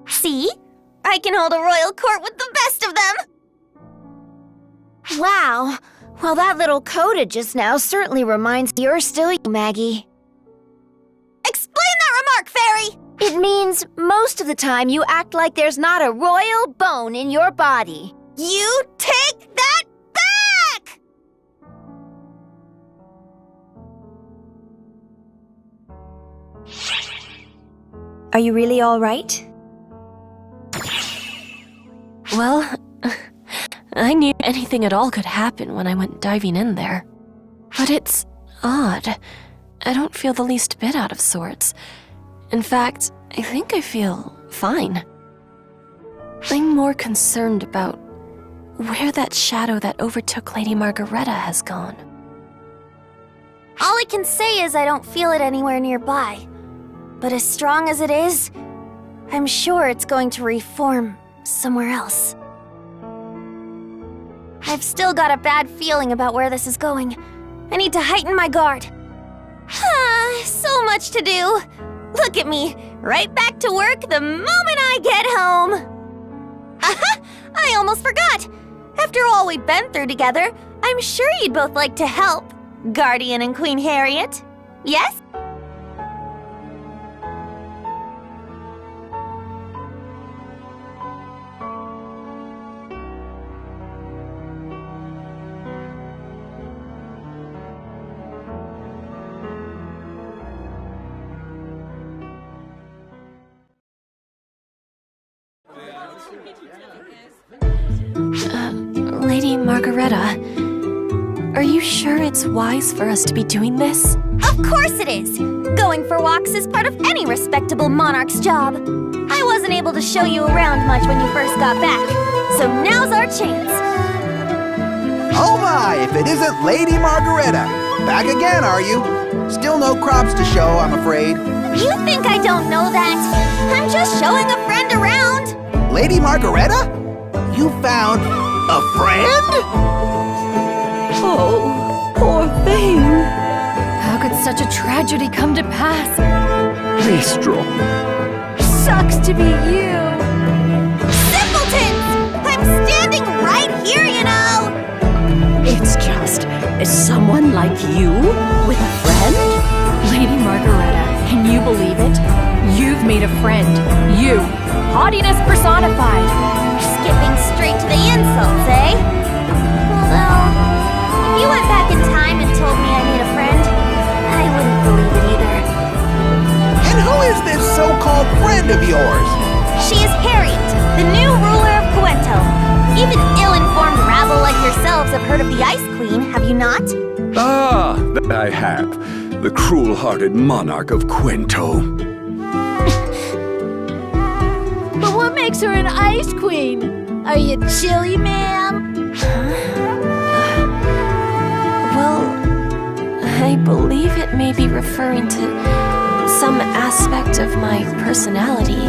See? I can hold a royal court with the best of them! Wow. Well, that little coda just now certainly reminds me you're still you, Maggie. Explain that remark, Fairy! It means most of the time you act like there's not a royal bone in your body. You take that back! Are you really all right? Well, I knew anything at all could happen when I went diving in there. But it's odd. I don't feel the least bit out of sorts. In fact, I think I feel fine. I'm more concerned about where that shadow that overtook Lady Margareta has gone. All I can say is I don't feel it anywhere nearby. But as strong as it is, I'm sure it's going to reform somewhere else. I've still got a bad feeling about where this is going. I need to heighten my guard. So much to do. Look at me, right back to work the moment I get home. I almost forgot. After all we've been through together, I'm sure you'd both like to help, Guardian and Queen Harriet. Yes? Lady Margareta, are you sure it's wise for us to be doing this? Of course it is! Going for walks is part of any respectable monarch's job. I wasn't able to show you around much when you first got back, so now's our chance. Oh my, if it isn't Lady Margareta! Back again, are you? Still no crops to show, I'm afraid. You think I don't know that? I'm just showing a friend around. Lady Margareta? You found a friend? Oh, poor thing. How could such a tragedy come to pass? Maestro. Sucks to be you. Simpletons! I'm standing right here, you know! It's just, is someone like you with a friend? Lady Margareta, can you believe it? You've made a friend. You, haughtiness personified. Skipping straight to the insults, eh? Although, if you went back in time and told me I need a friend, I wouldn't believe it either. And who is this so-called friend of yours? She is Harriet, the new ruler of Coento. Even ill-informed rabble like yourselves have heard of the Ice Queen, have you not? Ah, that I have. The cruel-hearted monarch of Coento. But what makes her an ice queen? Are you chilly, ma'am? Well, I believe it may be referring to some aspect of my personality,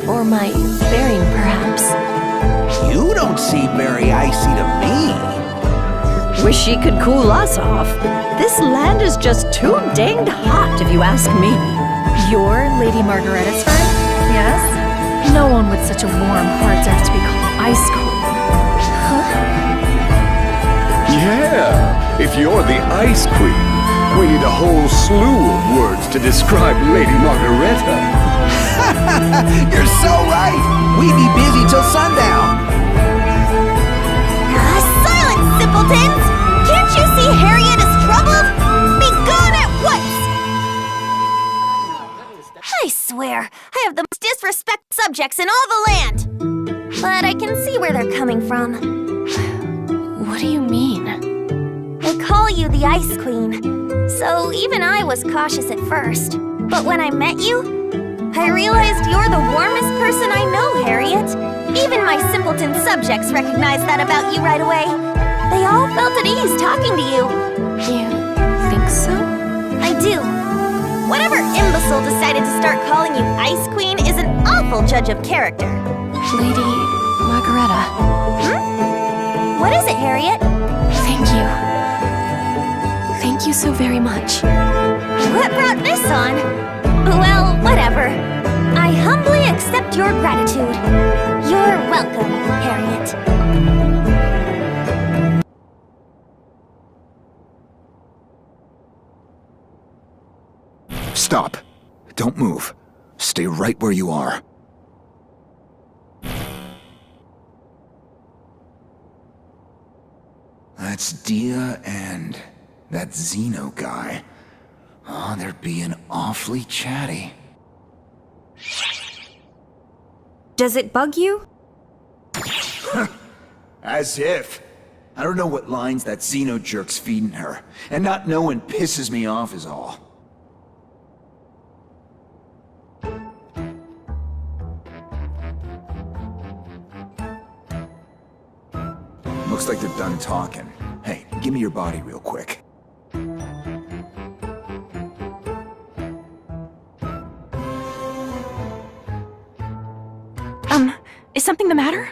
or my bearing, perhaps. You don't seem very icy to me. Wish she could cool us off. This land is just too danged hot, if you ask me. You're Lady Margareta's friend? Yes? No one with such a warm heart deserves to be called Ice Queen. Huh? Yeah, if you're the Ice Queen, we need a whole slew of words to describe Lady Margareta. You're so right. We'd be busy till sundown. Silence, simpletons! Can't you see Harriet is troubled? Be gone at once! have the most disrespected subjects in all the land. But I can see where they're coming from. What do you mean? They call you the Ice Queen, so even I was cautious at first. But when I met you, I realized you're the warmest person I know, Harriet. Even my simpleton subjects recognized that about you right away. They all felt at ease talking to you. You think so? I do. Whatever imbecile decided to start calling you Ice Queen is an awful judge of character. Lady Margareta. What is it, Harriet? Thank you. Thank you so very much. What brought this on? Well, whatever. I humbly accept your gratitude. You're welcome, Harriet. Stop. Don't move. Stay right where you are. That's Dia and that Zeno guy. Oh, they're being awfully chatty. Does it bug you? As if. I don't know what lines that Zeno jerk's feeding her, and not knowing pisses me off is all. Looks like they're done talking. Hey, give me your body real quick. Is something the matter?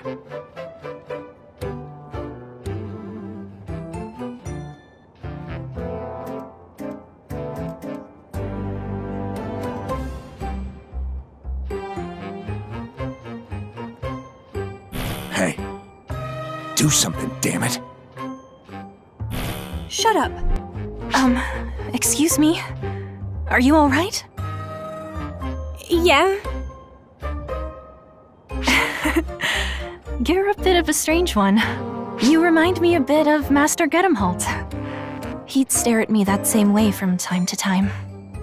Hey, do something, damn it. Shut up. Excuse me? Are you alright? Yeah. You're a bit of a strange one. You remind me a bit of Master Gedemholt. He'd stare at me that same way from time to time.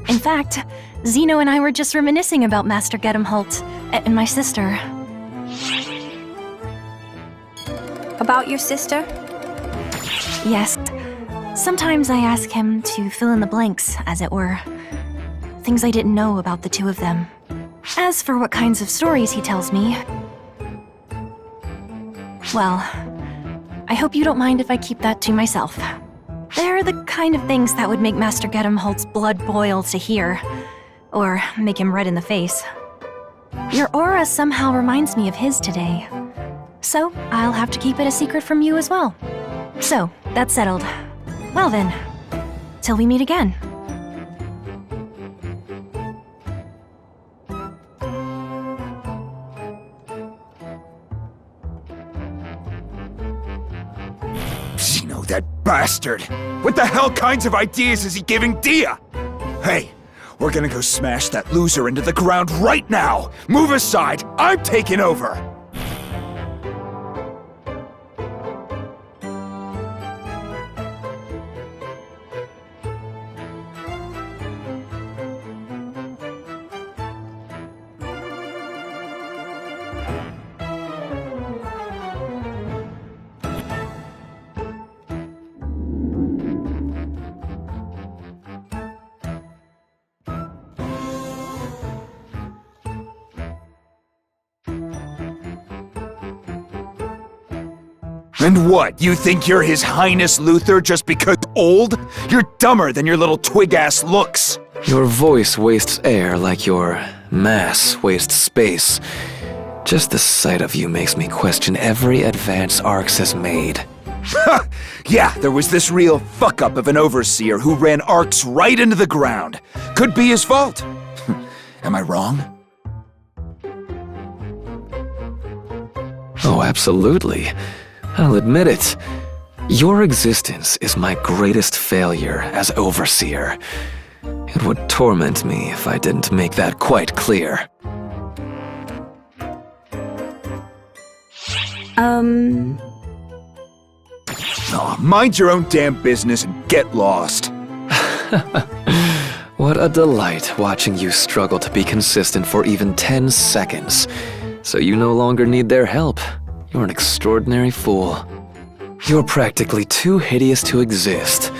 In fact, Zeno and I were just reminiscing about Master Gedemholt and my sister. About your sister? Yes. Sometimes I ask him to fill in the blanks, as it were. Things I didn't know about the two of them. As for what kinds of stories he tells me, well, I hope you don't mind if I keep that to myself. They're the kind of things that would make Master Gedemholt's blood boil to hear, or make him red in the face. Your aura somehow reminds me of his today, so I'll have to keep it a secret from you as well. So, that's settled. Well then, till we meet again. Zeno, that bastard! What the hell kinds of ideas is he giving Dia? Hey, we're gonna go smash that loser into the ground right now! Move aside! I'm taking over! And what, you think you're His Highness Luther just because old? You're dumber than your little twig-ass looks. Your voice wastes air like your mass wastes space. Just the sight of you makes me question every advance Arx has made. Yeah, there was this real fuck-up of an overseer who ran Arx right into the ground. Could be his fault. Am I wrong? Oh, absolutely. I'll admit it. Your existence is my greatest failure as Overseer. It would torment me if I didn't make that quite clear. Oh, mind your own damn business and get lost. What a delight watching you struggle to be consistent for even 10 seconds. So you no longer need their help. You're an extraordinary fool. You're practically too hideous to exist.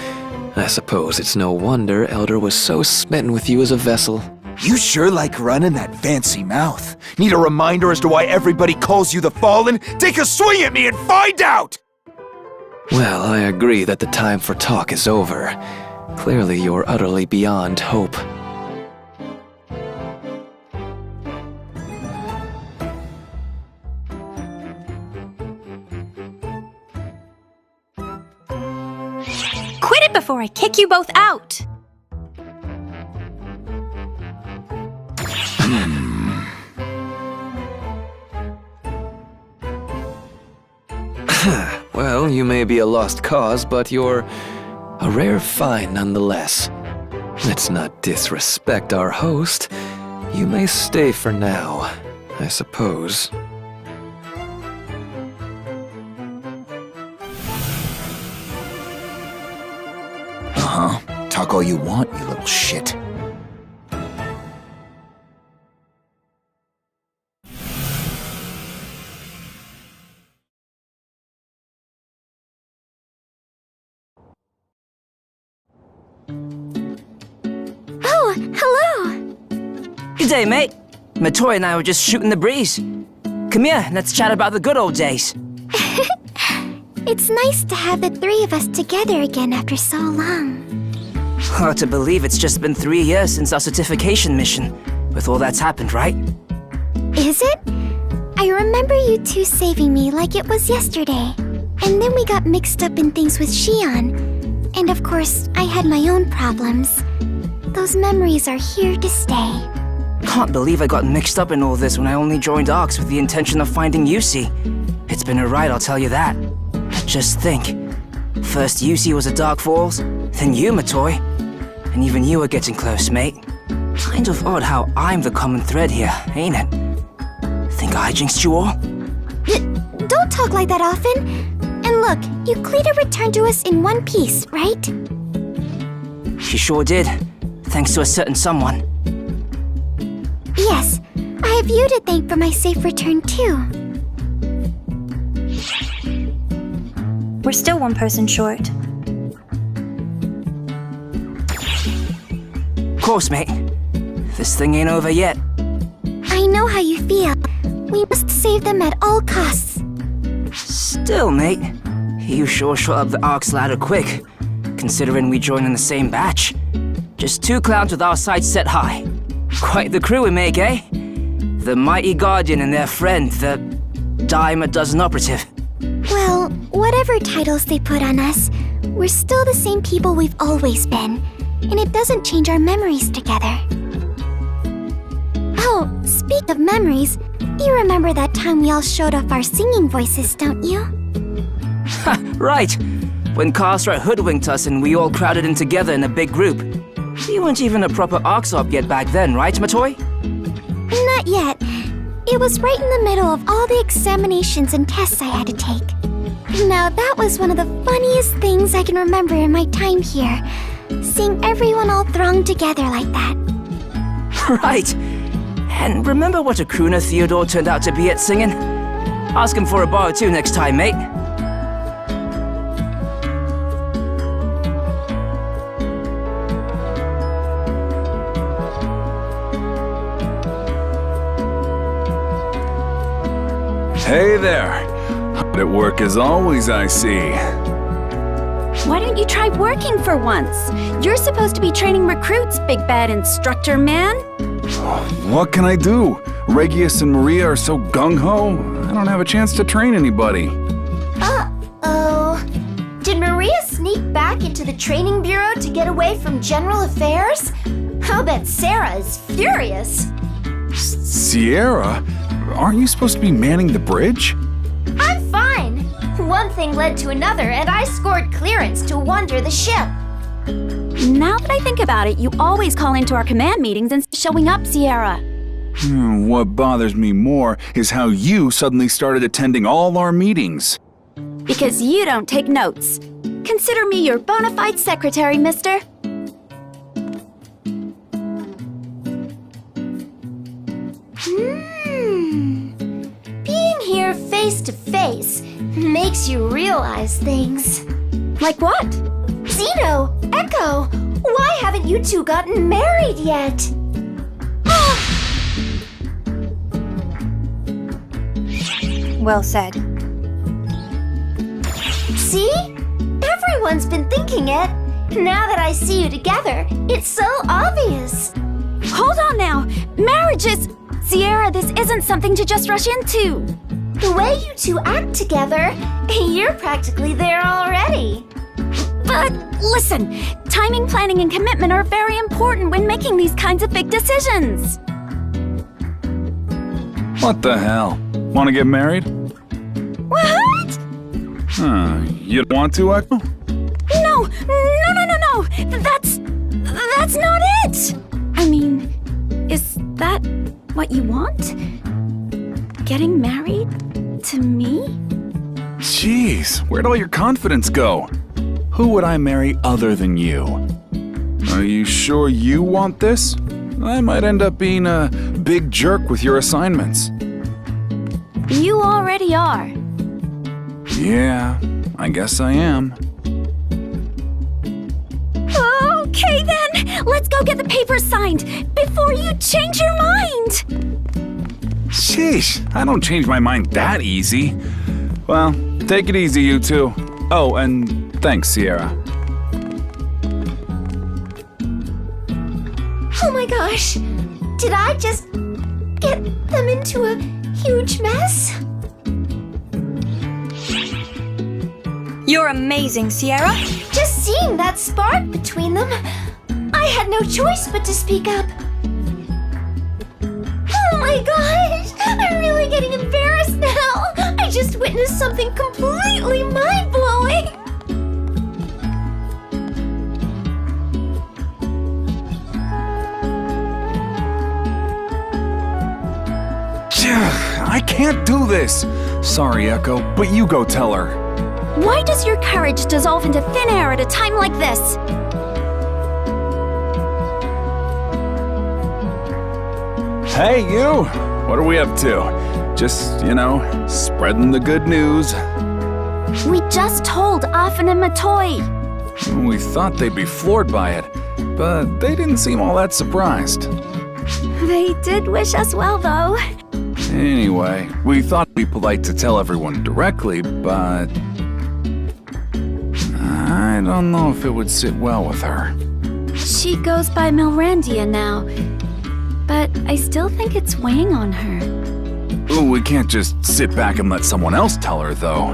I suppose it's no wonder Elder was so smitten with you as a vessel. You sure like running that fancy mouth. Need a reminder as to why everybody calls you the Fallen? Take a swing at me and find out! Well, I agree that the time for talk is over. Clearly, you're utterly beyond hope. Quit it before I kick you both out! Well, you may be a lost cause, but you're a rare find nonetheless. Let's not disrespect our host. You may stay for now, I suppose. Uh-huh. Talk all you want, you little shit. Oh, hello! Good day, mate. Matoy and I were just shooting the breeze. Come here, let's chat about the good old days. It's nice to have the three of us together again after so long. Hard to believe it's just been 3 years since our certification mission, with all that's happened, right? Is it? I remember you two saving me like it was yesterday. And then we got mixed up in things with Xion. And of course, I had my own problems. Those memories are here to stay. Can't believe I got mixed up in all this when I only joined ARX with the intention of finding Yusi. It's been a ride, I'll tell you that. But just think. First Yusi was at Dark Falls, then you, Matoy. And even you are getting close, mate. Kind of odd how I'm the common thread here, ain't it? Think I jinxed you all? Don't talk like that often. And look, Euclida returned to us in one piece, right? She sure did, thanks to a certain someone. Yes, I have you to thank for my safe return too. We're still one person short. Of course, mate. This thing ain't over yet. I know how you feel. We must save them at all costs. Still, mate, you sure shot up the ARX ladder quick, considering we joined in the same batch. Just 2 clowns with our sights set high. Quite the crew we make, eh? The mighty Guardian and their friend, the dime a dozen operative. Well, whatever titles they put on us, we're still the same people we've always been, and it doesn't change our memories together. Oh, speak of memories, you remember that time we all showed off our singing voices, don't you? Ha, right! When Carstrat hoodwinked us and we all crowded in together in a big group. You weren't even a proper ARX op yet back then, right, Matoy? Not yet. It was right in the middle of all the examinations and tests I had to take. Now that was one of the funniest things I can remember in my time here. Seeing everyone all thronged together like that. Right! And remember what a crooner Theodore turned out to be at singing? Ask him for a bar or two next time, mate. Hey there. At work as always, I see. Why don't you try working for once? You're supposed to be training recruits, big bad instructor man. What can I do? Regius and Maria are so gung-ho, I don't have a chance to train anybody. Uh-oh. Did Maria sneak back into the training bureau to get away from general affairs? I'll bet Sarah is furious. Sierra? Aren't you supposed to be manning the bridge? I'm fine. One thing led to another, and I scored clearance to wander the ship. Now that I think about it, you always call into our command meetings and showing up, Sierra. What bothers me more is how you suddenly started attending all our meetings. Because you don't take notes. Consider me your bona fide secretary, mister. Being here face to face makes you realize things. Like what? Zeno, Echo, why haven't you two gotten married yet? Well said. See? Everyone's been thinking it. Now that I see you together, it's so obvious. Hold on now. Marriage is... Sierra, this isn't something to just rush into. The way you two act together, you're practically there already. But listen, timing, planning, and commitment are very important when making these kinds of big decisions. What the hell? Want to get married? What? You want to, Echo? No. That's not it. I mean, is that what you want? Getting married to me? Jeez, where'd all your confidence go? Who would I marry other than you? Are you sure you want this? I might end up being a big jerk with your assignments. You already are. Yeah, I guess I am. Okay then, let's go get the papers signed before you change your mind. Sheesh, I don't change my mind that easy. Well, take it easy, you two. Oh, and thanks, Sierra. Oh my gosh, did I just get them into a huge mess? You're amazing, Sierra. Just seeing that spark between them, I had no choice but to speak up. Oh my gosh, I'm really getting embarrassed now. I just witnessed something completely mind-blowing. I can't do this. Sorry, Echo, but you go tell her. Why does your courage dissolve into thin air at a time like this? Hey, you! What are we up to? Just, spreading the good news. We just told Afen and Matoy. We thought they'd be floored by it, but they didn't seem all that surprised. They did wish us well, though. Anyway, we thought it'd be polite to tell everyone directly, but I don't know if it would sit well with her. She goes by Milrandia now, but I still think it's weighing on her. Ooh, we can't just sit back and let someone else tell her, though.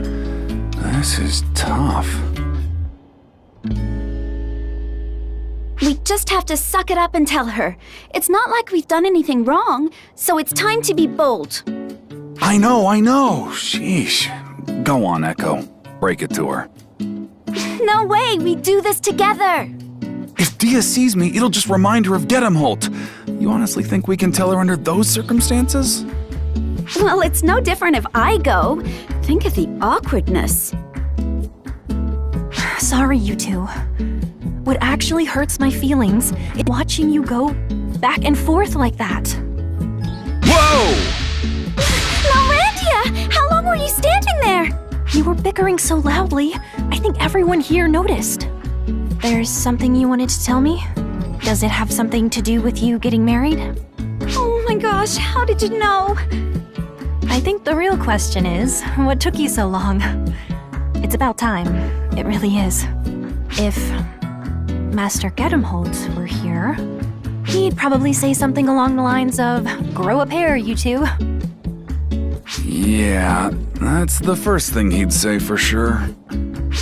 This is tough. We just have to suck it up and tell her. It's not like we've done anything wrong, so it's time to be bold. I know. Sheesh. Go on, Echo. Break it to her. No way, we do this together. If Dia sees me, it'll just remind her of Gedemholt. You honestly think we can tell her under those circumstances? Well, it's no different if I go. Think of the awkwardness. Sorry, you two. What actually hurts my feelings is watching you go back and forth like that. Whoa! Milrandia! How long were you standing there? You were bickering so loudly, I think everyone here noticed. There's something you wanted to tell me? Does it have something to do with you getting married? Oh my gosh, how did you know? I think the real question is, what took you so long? It's about time. It really is. If Master Gedemholt were here, he'd probably say something along the lines of, grow a pair, you two. Yeah, that's the first thing he'd say for sure.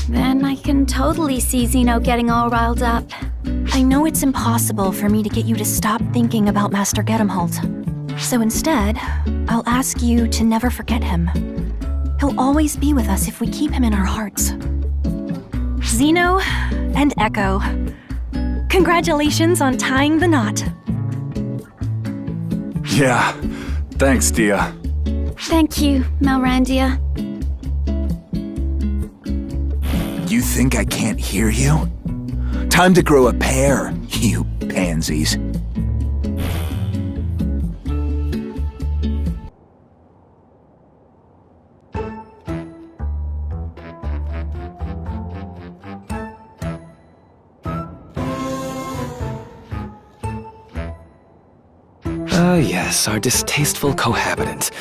Then I can totally see Zeno getting all riled up. I know it's impossible for me to get you to stop thinking about Master Gedemholt. So instead, I'll ask you to never forget him. He'll always be with us if we keep him in our hearts. Zeno and Echo, congratulations on tying the knot. Yeah, thanks, Dia. Thank you, Milrandia. You think I can't hear you? Time to grow a pair, you pansies. Ah, yes, our distasteful cohabitant.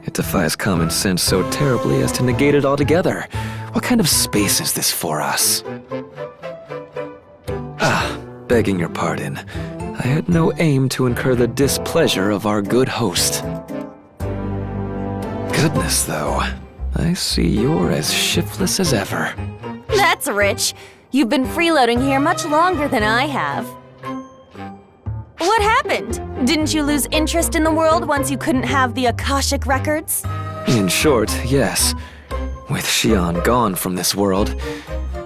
It defies common sense so terribly as to negate it altogether. What kind of space is this for us? Ah, begging your pardon. I had no aim to incur the displeasure of our good host. Goodness, though. I see you're as shiftless as ever. That's rich. You've been freeloading here much longer than I have. What happened? Didn't you lose interest in the world once you couldn't have the Akashic records? In short, yes. With Xion gone from this world,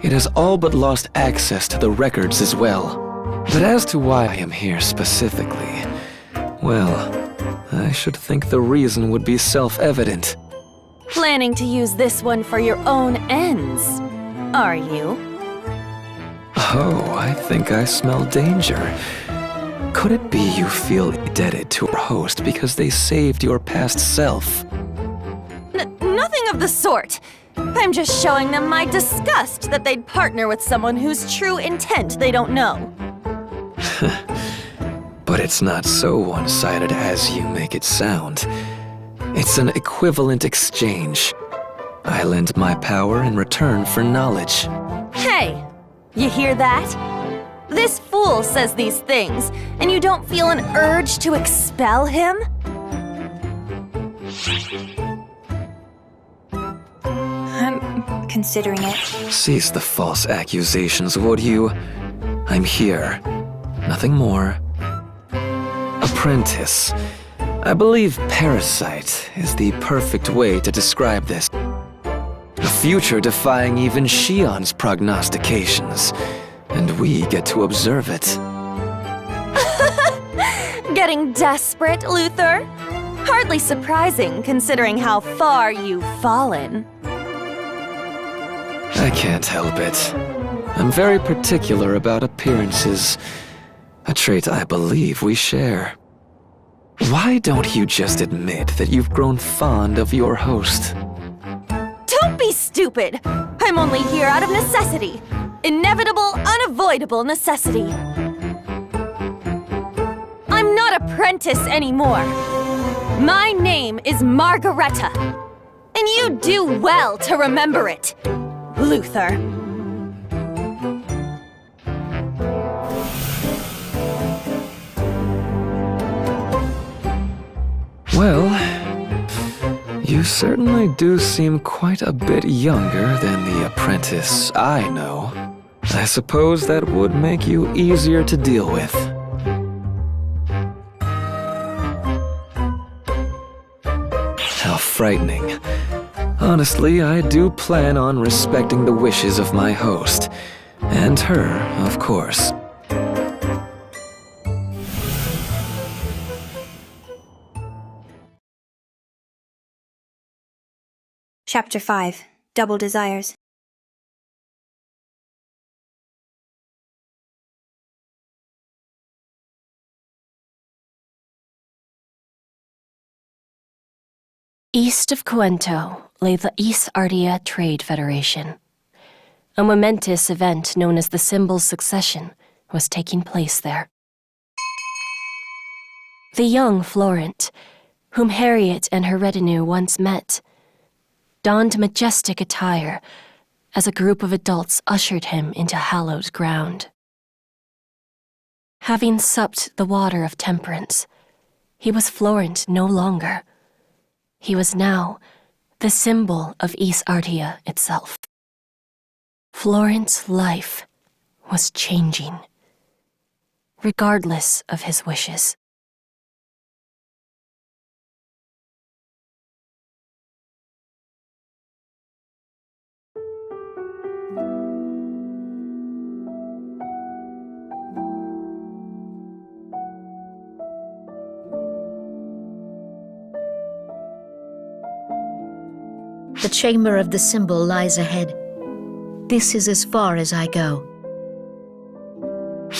it has all but lost access to the records as well. But as to why I am here specifically, well, I should think the reason would be self-evident. Planning to use this one for your own ends, are you? Oh, I think I smell danger. Could it be you feel indebted to our host because they saved your past self? Nothing of the sort. I'm just showing them my disgust that they'd partner with someone whose true intent they don't know. But it's not so one-sided as you make it sound. It's an equivalent exchange. I lend my power in return for knowledge. Hey, you hear that? This fool says these things, and you don't feel an urge to expel him? I'm considering it. Cease the false accusations, would you? I'm here. Nothing more. Apprentice. I believe parasite is the perfect way to describe this. A future defying even Xion's prognostications, and we get to observe it. Getting desperate, Luther? Hardly surprising, considering how far you've fallen. I can't help it. I'm very particular about appearances, a trait I believe we share. Why don't you just admit that you've grown fond of your host? Don't be stupid! I'm only here out of necessity. Inevitable, unavoidable necessity. I'm not apprentice anymore. My name is Margareta. And you do well to remember it, Luther. Well, you certainly do seem quite a bit younger than the apprentice I know. I suppose that would make you easier to deal with. How frightening. Honestly, I do plan on respecting the wishes of my host. And her, of course. Chapter 5. Double Desires. East of Cuento lay the East Ardia Trade Federation. A momentous event known as the Symbol's Succession was taking place there. The young Florent, whom Harriet and her retinue once met, donned majestic attire as a group of adults ushered him into hallowed ground. Having supped the water of temperance, he was Florent no longer. He was now the symbol of East Ardia itself. Florent's life was changing, regardless of his wishes. The chamber of the symbol lies ahead. This is as far as I go.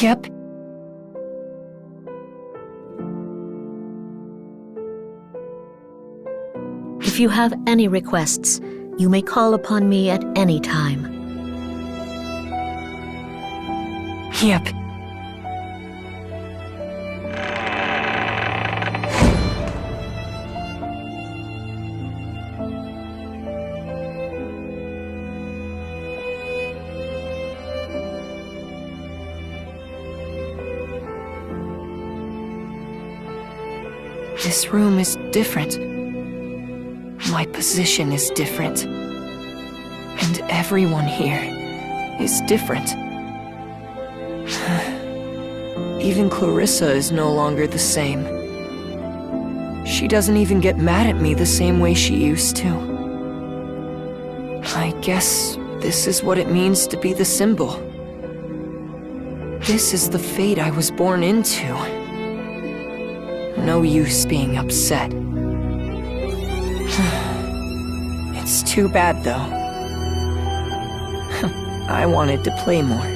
Yep. If you have any requests, you may call upon me at any time. Yep. This room is different. My position is different. And everyone here is different. Even Clarissa is no longer the same. She doesn't even get mad at me the same way she used to. I guess this is what it means to be the symbol. This is the fate I was born into. No use being upset. It's too bad, though. I wanted to play more.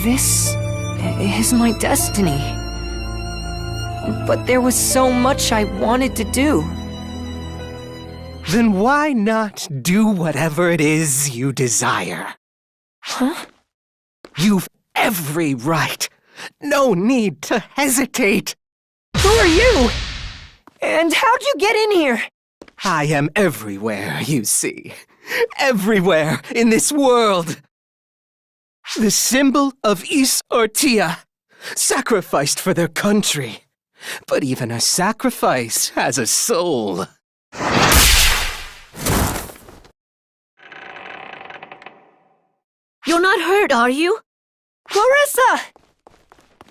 This is my destiny. But there was so much I wanted to do. Then why not do whatever it is you desire? Huh? You've every right. No need to hesitate. Who are you? And how'd you get in here? I am everywhere, you see. Everywhere in this world. The symbol of Is Ortia, sacrificed for their country. But even a sacrifice has a soul. You're not hurt, are you? Clarissa!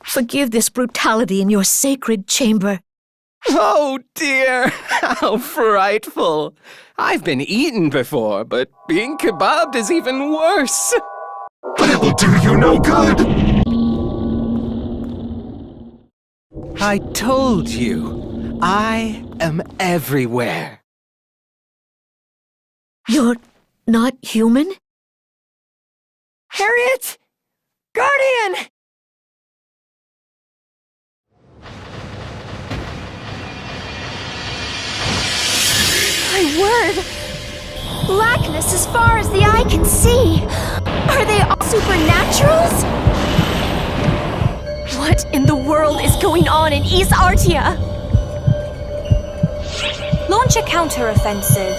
Forgive this brutality in your sacred chamber. Oh dear, how frightful. I've been eaten before, but being kebabbed is even worse. But it will do you no good! I told you, I am everywhere. You're not human? Harriet! Guardian! My word! Blackness as far as the eye can see! Are they all supernaturals? What in the world is going on in East Artia? Launch a counteroffensive.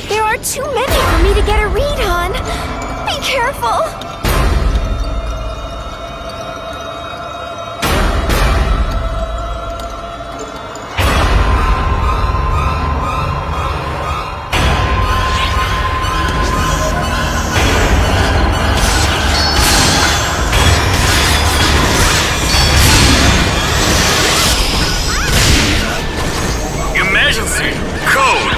There are too many for me to get a read on. Be careful! Emergency! Code!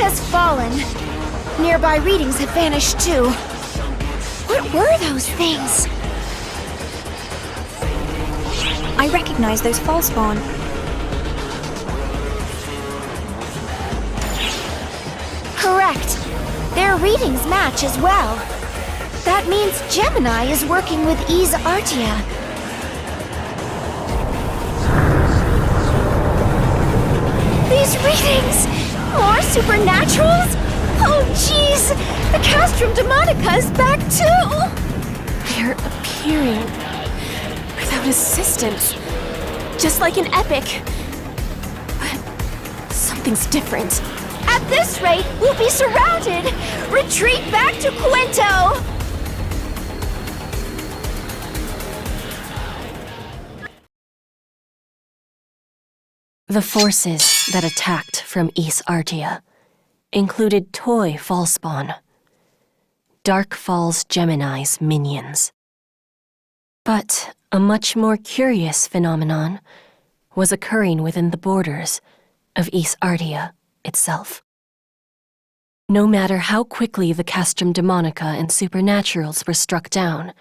has fallen. Nearby readings have vanished too. What were those things? I recognize those falspawn. Correct. Their readings match as well. That means Gemini is working with Ys Artia. These readings! More supernaturals? Oh jeez! The Castrum Demonica is back too! They're appearing without assistance. Just like an epic. But something's different. At this rate, we'll be surrounded! Retreat back to Cuento! The forces that attacked from Ys Artia included toy falspawn, Dark Falls Gemini's minions. But a much more curious phenomenon was occurring within the borders of Ys Artia itself. No matter how quickly the Castrum Demonica and Supernaturals were struck down,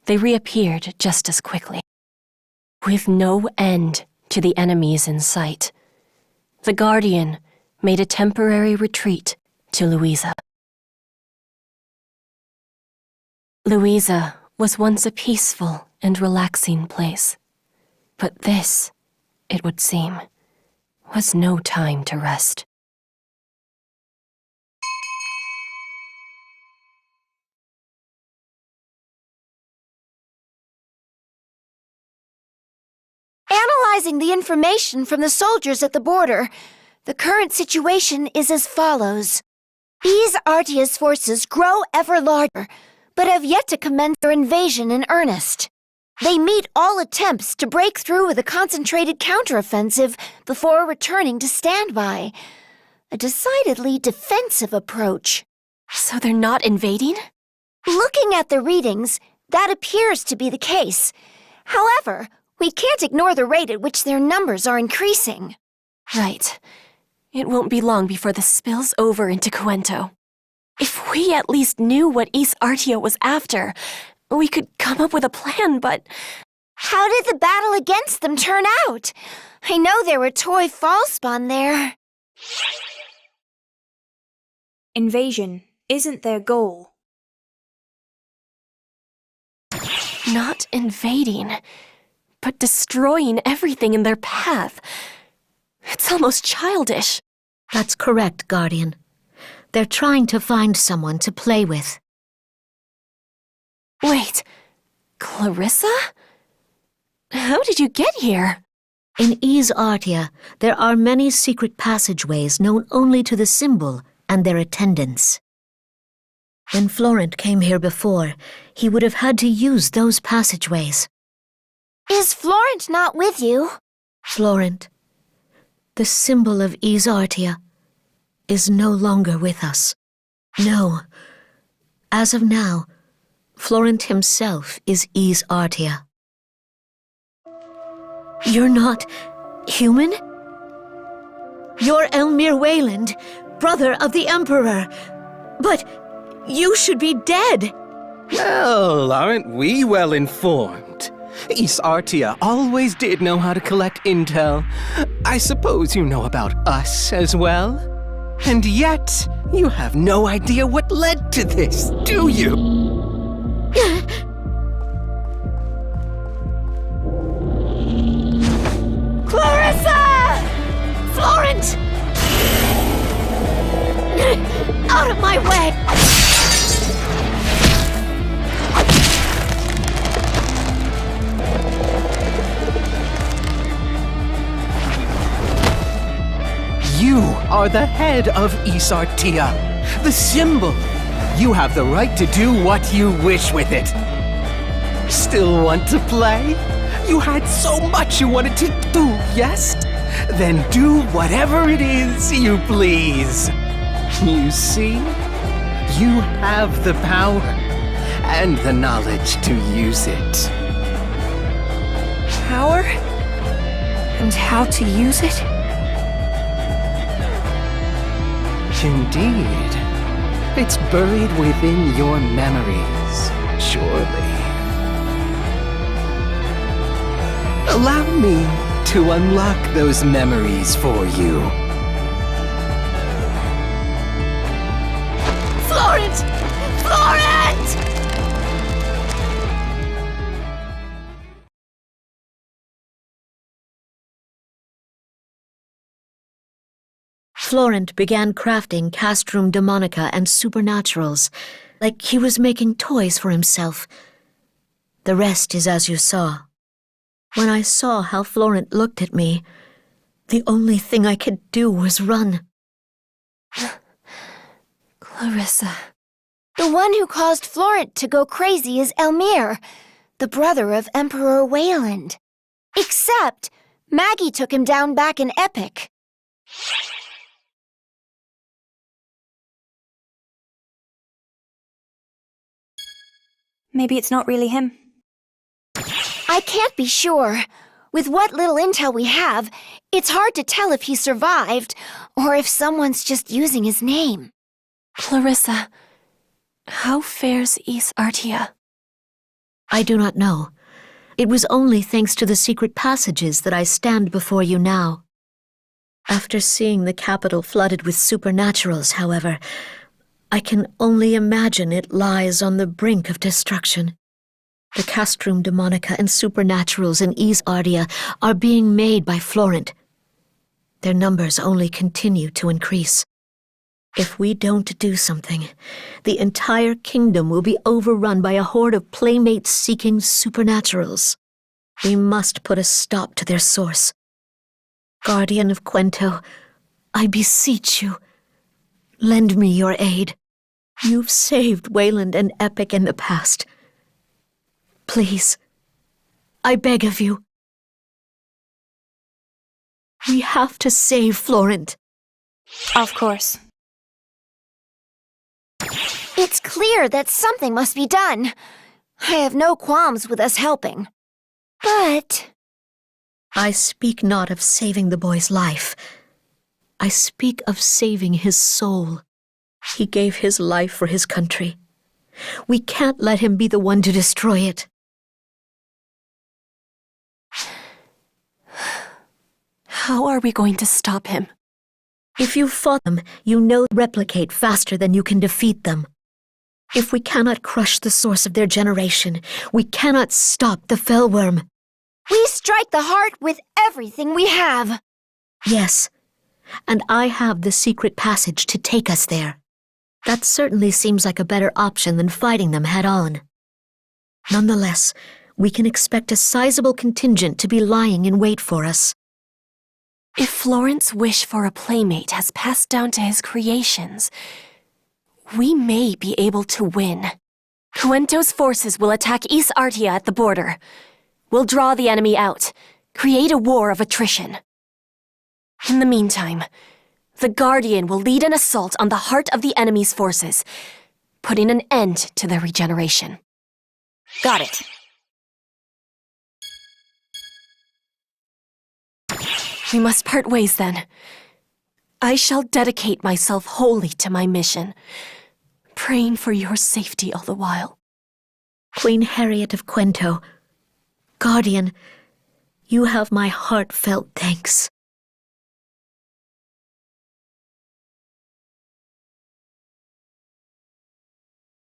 they reappeared just as quickly. With no end to the enemies in sight, the Guardian made a temporary retreat to Louisa. Louisa was once a peaceful and relaxing place, but this, it would seem, was no time to rest. Analyzing the information from the soldiers at the border, the current situation is as follows. Ys Artia's forces grow ever larger, but have yet to commence their invasion in earnest. They meet all attempts to break through with a concentrated counteroffensive before returning to standby. A decidedly defensive approach. So they're not invading? Looking at the readings, that appears to be the case. However, we can't ignore the rate at which their numbers are increasing. Right. It won't be long before this spills over into Cuento. If we at least knew what Ys Artia was after, we could come up with a plan, but... How did the battle against them turn out? I know there were toy falspawn there. Invasion isn't their goal. Not invading, but destroying everything in their path. It's almost childish. That's correct, Guardian. They're trying to find someone to play with. Wait, Clarissa? How did you get here? In Ys Artia, there are many secret passageways known only to the symbol and their attendants. When Florent came here before, he would have had to use those passageways. Is Florent not with you? Florent, the symbol of Ys Artia, is no longer with us. No. As of now, Florent himself is Ys Artia. You're not human? You're Elmir Wayland, brother of the Emperor. But you should be dead. Well, aren't we well informed? Ys Artia always did know how to collect intel. I suppose you know about us as well? And yet, you have no idea what led to this, do you? Clarissa! Florent! Out of my way! You are the head of Ys Artia, the symbol. You have the right to do what you wish with it. Still want to play? You had so much you wanted to do, yes? Then do whatever it is you please. You see? You have the power and the knowledge to use it. Power? And how to use it? passage indeed. It's buried within your memories, surely. Allow me to unlock those memories for you. Florent! Florent! Florent began crafting castrum demonica and supernaturals, like he was making toys for himself. The rest is as you saw. When I saw how Florent looked at me, the only thing I could do was run. Clarissa. The one who caused Florent to go crazy is Elmire, the brother of Emperor Wayland. Except, Maggie took him down back in Epic. Maybe it's not really him. I can't be sure. With what little intel we have, it's hard to tell if he survived, or if someone's just using his name. Clarissa, how fares East Artia? I do not know. It was only thanks to the secret passages that I stand before you now. After seeing the capital flooded with supernaturals, however, I can only imagine it lies on the brink of destruction. The castrum demonica and supernaturals in East Artia are being made by Florent. Their numbers only continue to increase. If we don't do something, the entire kingdom will be overrun by a horde of playmates-seeking supernaturals. We must put a stop to their source. Guardian of Quento, I beseech you, lend me your aid. You've saved Wayland and Epic in the past. Please, I beg of you. We have to save Florent. Of course. It's clear that something must be done. I have no qualms with us helping. But... I speak not of saving the boy's life. I speak of saving his soul. He gave his life for his country. We can't let him be the one to destroy it. How are we going to stop him? If you fought them, you know replicate faster than you can defeat them. If we cannot crush the source of their generation, we cannot stop the Fellworm. We strike the heart with everything we have. Yes, and I have the secret passage to take us there. That certainly seems like a better option than fighting them head-on. Nonetheless, we can expect a sizable contingent to be lying in wait for us. If Florent's wish for a playmate has passed down to his creations, we may be able to win. Cuento's forces will attack East Artia at the border. We'll draw the enemy out, create a war of attrition. In the meantime, the Guardian will lead an assault on the heart of the enemy's forces, putting an end to their regeneration. Got it. We must part ways then. I shall dedicate myself wholly to my mission, praying for your safety all the while. Queen Harriet of Quento, Guardian, you have my heartfelt thanks.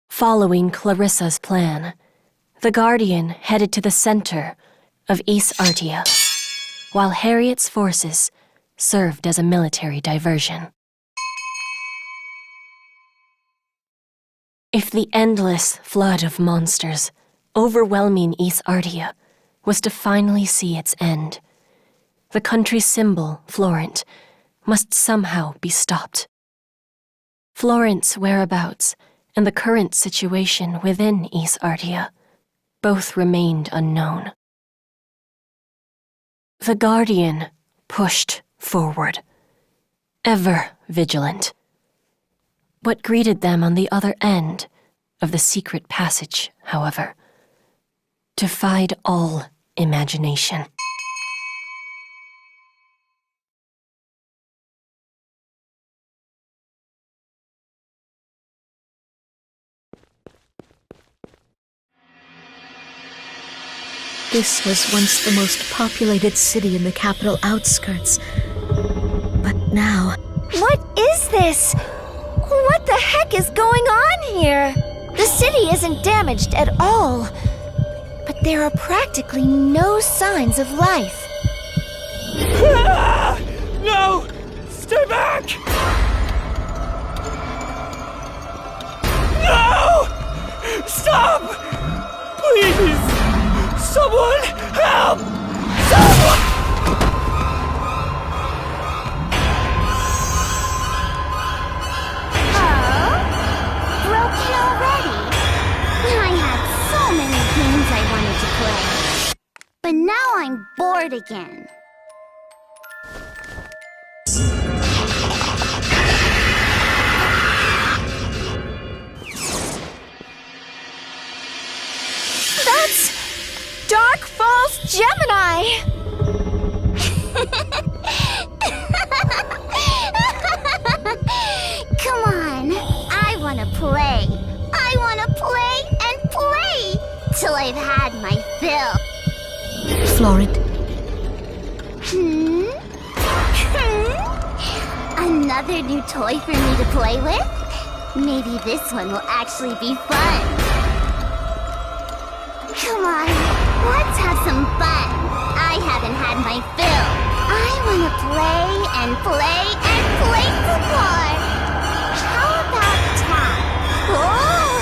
Following Clarissa's plan, the Guardian headed to the center of East Artia, while Harriet's forces served as a military diversion. If the endless flood of monsters overwhelming East Artia was to finally see its end, the country's symbol, Florent, must somehow be stopped. Florent's whereabouts and the current situation within East Artia both remained unknown. The Guardian pushed forward, ever vigilant. What greeted them on the other end of the secret passage, however, defied all imagination. This was once the most populated city in the capital outskirts. But now... What is this? What the heck is going on here? The city isn't damaged at all. But there are practically no signs of life. No! Stay back! No! Stop! Please! Someone help! Someone! Broken already? I had so many games I wanted to play. But now I'm bored again. That's Dark Falls Gemini! Come on, I wanna play. I wanna play and play till I've had my fill. Florent, Another new toy for me to play with? Maybe this one will actually be fun. Come on, let's have some fun. I haven't had my fill. I wanna play and play and play some more. How about tag? Oh,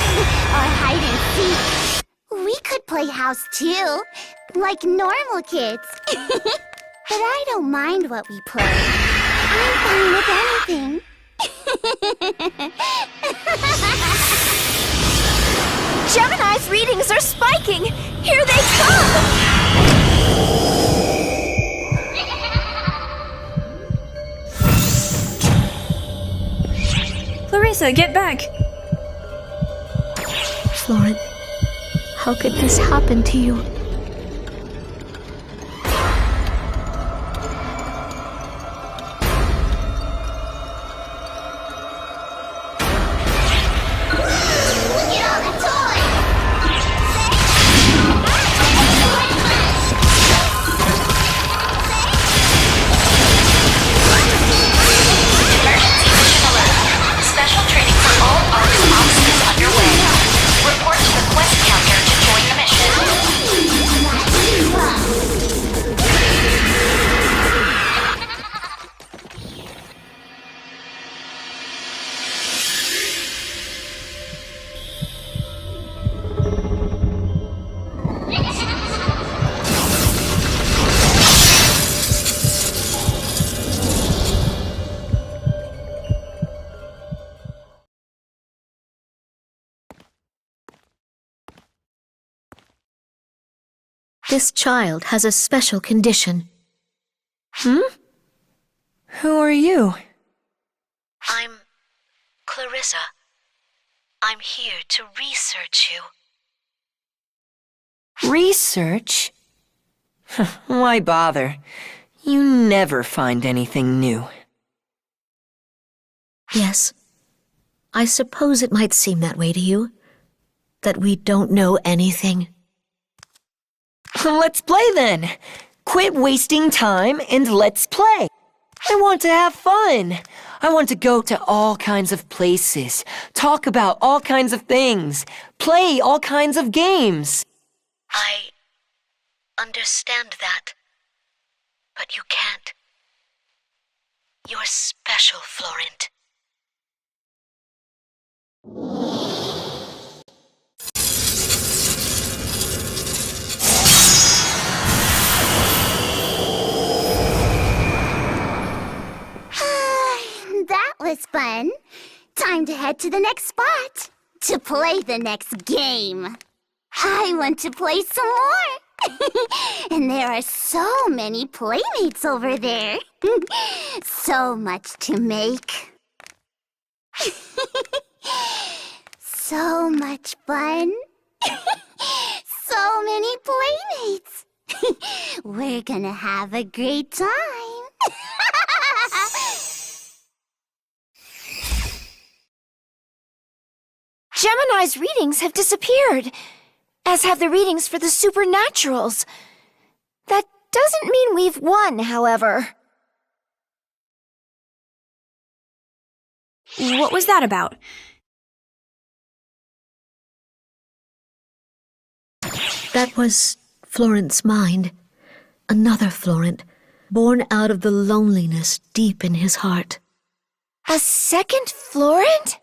or hide and seek. We could play house too, like normal kids. But I don't mind what we play. I'm fine with anything. Gemini's readings are spiking! Here they come! Clarissa, get back! Florent, how could this happen to you? This child has a special condition. Who are you? I'm Clarissa. I'm here to research you. Research? Why bother? You never find anything new. Yes. I suppose it might seem that way to you. That we don't know anything. Let's play then. Quit wasting time and let's play. I want to have fun. I want to go to all kinds of places, talk about all kinds of things, play all kinds of games. I understand that. But you can't. You're special, Florent. That was fun. Time to head to the next spot to play the next game. I want to play some more. And there are so many playmates over there. So much to make. So much fun. So many playmates. We're gonna have a great time. Gemini's readings have disappeared. as have the readings for the supernaturals. That doesn't mean we've won, however. What was that about? That was Florent's mind. Another Florent, born out of the loneliness deep in his heart. A second Florent?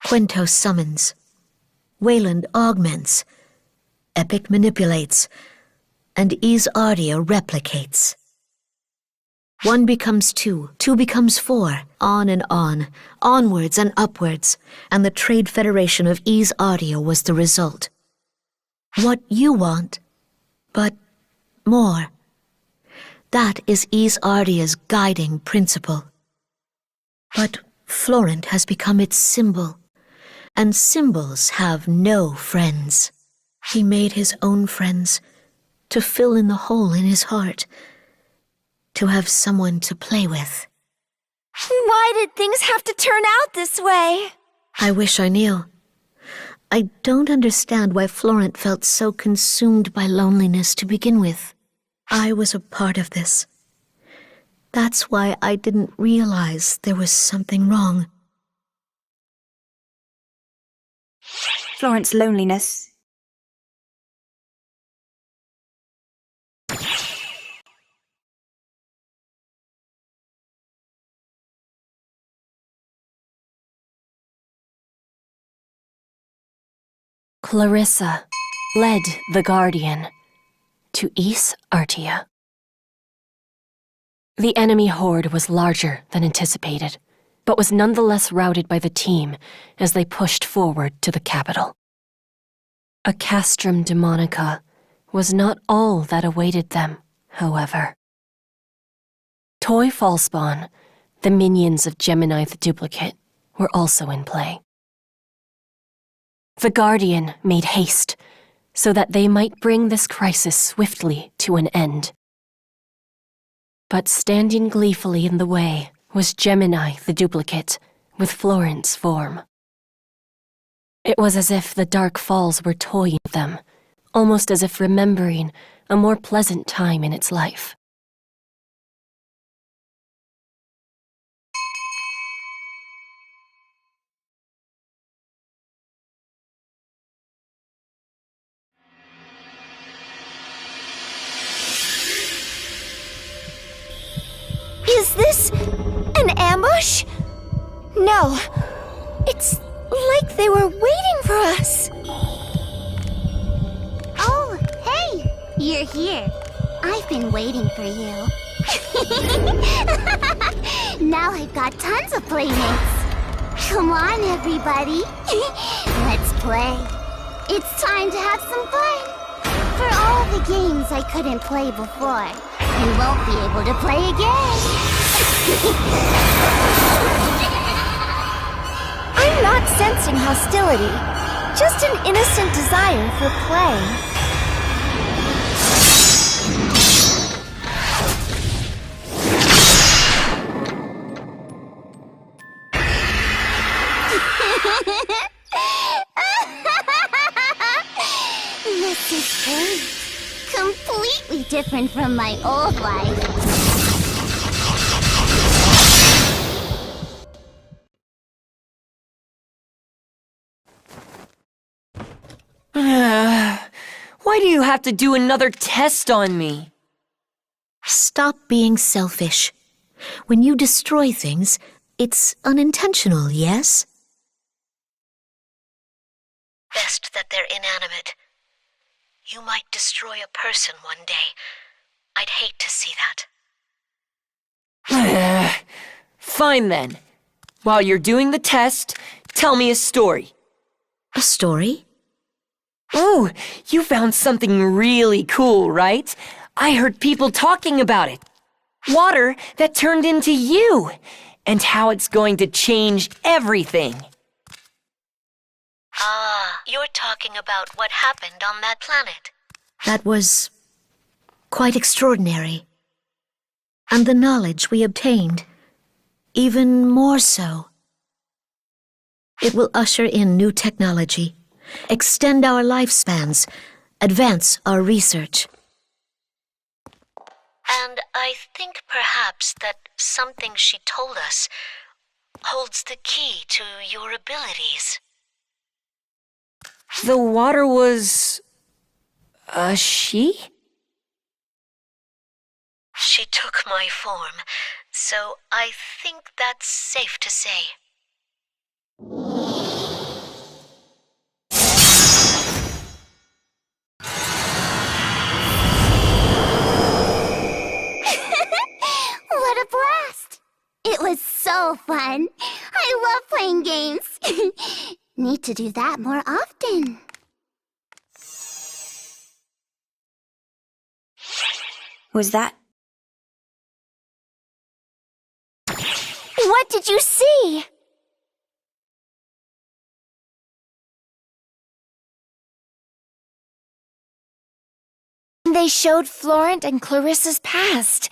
Quento summons. Wayland augments. Epic manipulates. And Ardia replicates. 1 becomes 2, 2 becomes 4, on and on, onwards and upwards, and the Trade Federation of Ardia was the result. What you want, but more. That is Ardia's guiding principle. But Florent has become its symbol, and symbols have no friends. He made his own friends to fill in the hole in his heart, to have someone to play with. Why did things have to turn out this way? I wish I knew. I don't understand why Florent felt so consumed by loneliness to begin with. I was a part of this. That's why I didn't realize there was something wrong. Florent's loneliness. Clarissa led the Guardian to Ardia. The enemy horde was larger than anticipated, but was nonetheless routed by the team as they pushed forward to the capital. A castrum demonica was not all that awaited them, however. Toy Fallspawn, the minions of Gemini the Duplicate, were also in play. The Guardian made haste so that they might bring this crisis swiftly to an end. But standing gleefully in the way was Gemini the Duplicate with Florent's form. It was as if the Dark Falls were toying with them, almost as if remembering a more pleasant time in its life. Is this an ambush? No. It's like they were waiting for us. Oh, hey! You're here. I've been waiting for you. Now I've got tons of playmates. Come on, everybody. Let's play. It's time to have some fun. For all the games I couldn't play before, you won't be able to play again. I'm not sensing hostility, just an innocent desire for play. This is great. Completely different from my old life. Why do you have to do another test on me? Stop being selfish. When you destroy things, it's unintentional, yes? Best that they're inanimate. You might destroy a person one day. I'd hate to see that. Fine then. While you're doing the test, tell me a story. A story? Oh, you found something really cool, right? I heard people talking about it. Water that turned into you, and how it's going to change everything. Ah, you're talking about what happened on that planet. That was quite extraordinary. And the knowledge we obtained, even more so. It will usher in new technology, extend our lifespans, advance our research. And I think perhaps that something she told us holds the key to your abilities. The water was... a she? She took my form, so I think that's safe to say. What a blast! It was so fun. I love playing games. Need to do that more often. Was that? What did you see? They showed Florent and Clarissa's past.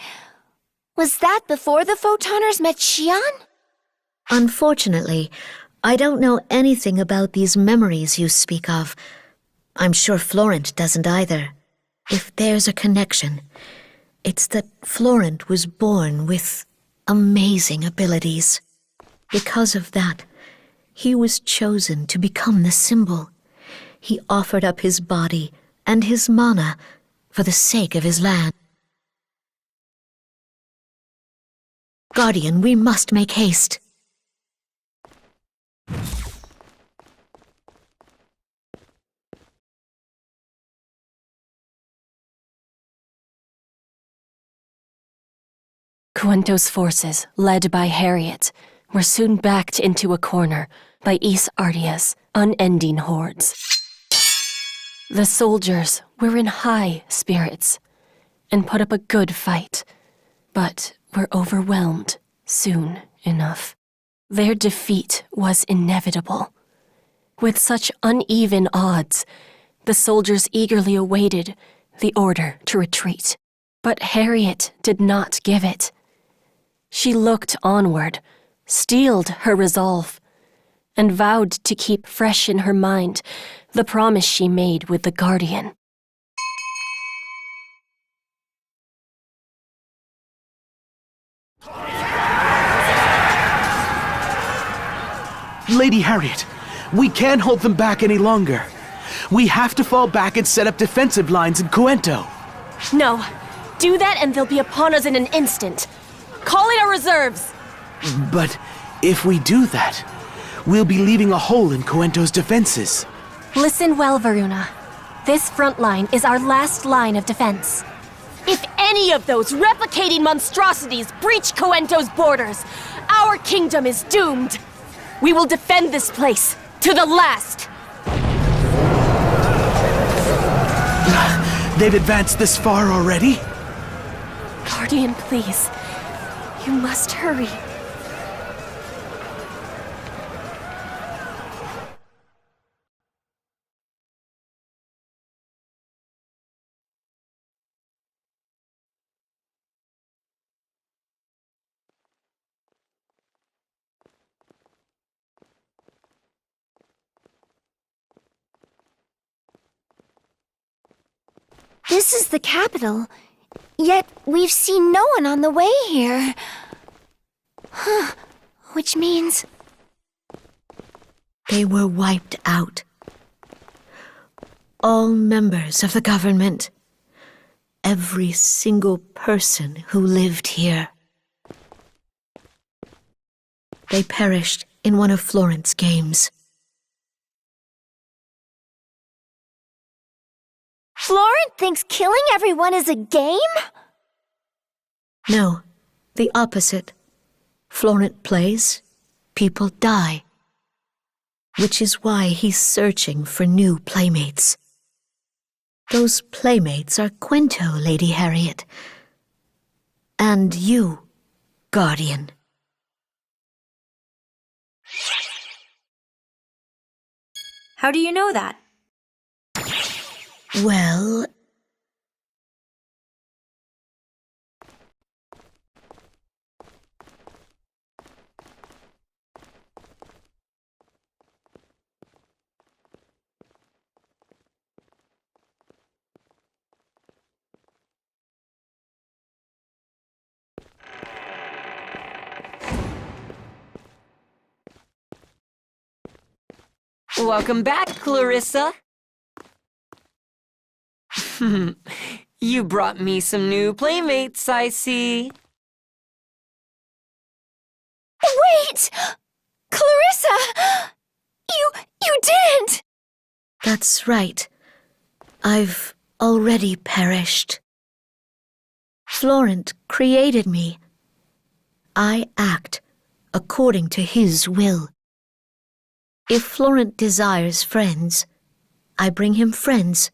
Was that before the Photoners met Xian? Unfortunately, I don't know anything about these memories you speak of. I'm sure Florent doesn't either. If there's a connection, it's that Florent was born with amazing abilities. Because of that, he was chosen to become the symbol. He offered up his body and his mana for the sake of his land. Guardian, we must make haste. Cuento's forces, led by Harriet, were soon backed into a corner by Is Ardia's unending hordes. The soldiers were in high spirits and put up a good fight, but were overwhelmed soon enough. Their defeat was inevitable. With such uneven odds, the soldiers eagerly awaited the order to retreat. But Harriet did not give it. She looked onward, steeled her resolve, and vowed to keep fresh in her mind the promise she made with the Guardian. Lady Harriet, we can't hold them back any longer. We have to fall back and set up defensive lines in Cuento. No. Do that and they'll be upon us in an instant. Call in our reserves! But if we do that, we'll be leaving a hole in Cuento's defenses. Listen well, Varuna. This front line is our last line of defense. If any of those replicating monstrosities breach Cuento's borders, our kingdom is doomed. We will defend this place to the last. They've advanced this far already? Guardian, please. You must hurry. This is the capital, yet we've seen no one on the way here. Huh, which means... They were wiped out. All members of the government. Every single person who lived here. They perished in one of Florent's games. Florent thinks killing everyone is a game? No, the opposite. Florent plays, people die. Which is why he's searching for new playmates. Those playmates are Cuento, Lady Harriet. And you, Guardian. How do you know that? Well... Welcome back, Clarissa. You brought me some new playmates, I see. Wait! Clarissa! You didn't! That's right. I've already perished. Florent created me. I act according to his will. If Florent desires friends, I bring him friends.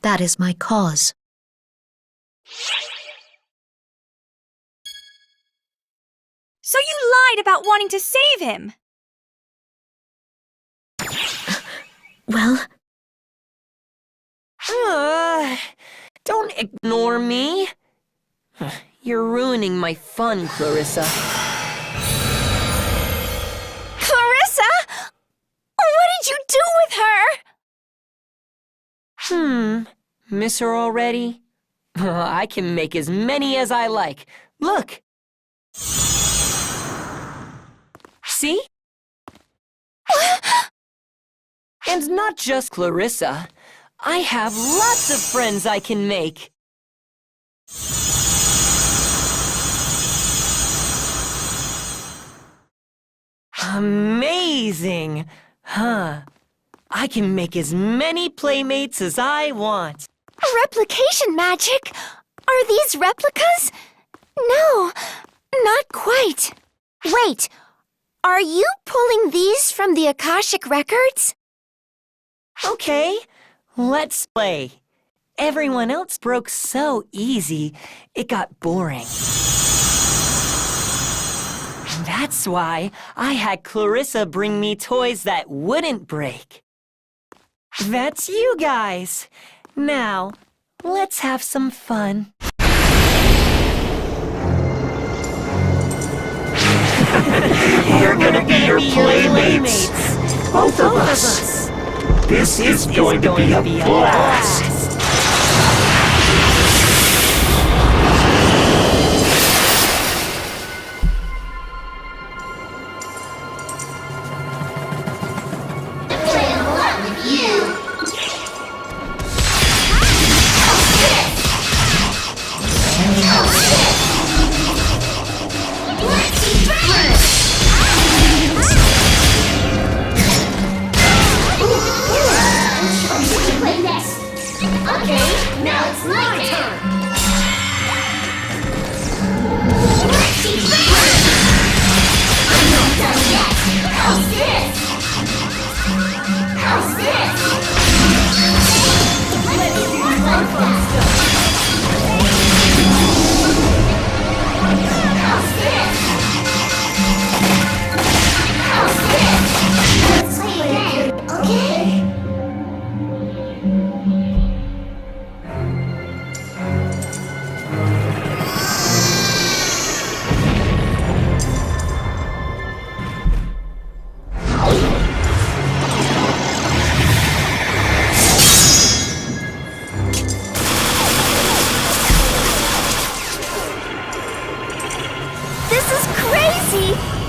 That is my cause. So you lied about wanting to save him! Well... Don't ignore me. You're ruining my fun, Clarissa. Clarissa? What did you do with her? Miss her already? I can make as many as I like. Look! See? And not just Clarissa. I have lots of friends I can make. Amazing! Huh. I can make as many playmates as I want. Replication magic? Are these replicas? No, not quite. Wait, are you pulling these from the Akashic records? Okay, let's play. Everyone else broke so easy, it got boring. That's why I had Clarissa bring me toys that wouldn't break. That's you guys. Now, let's have some fun. We're gonna be your playmates. Both of us. This is going to be a blast.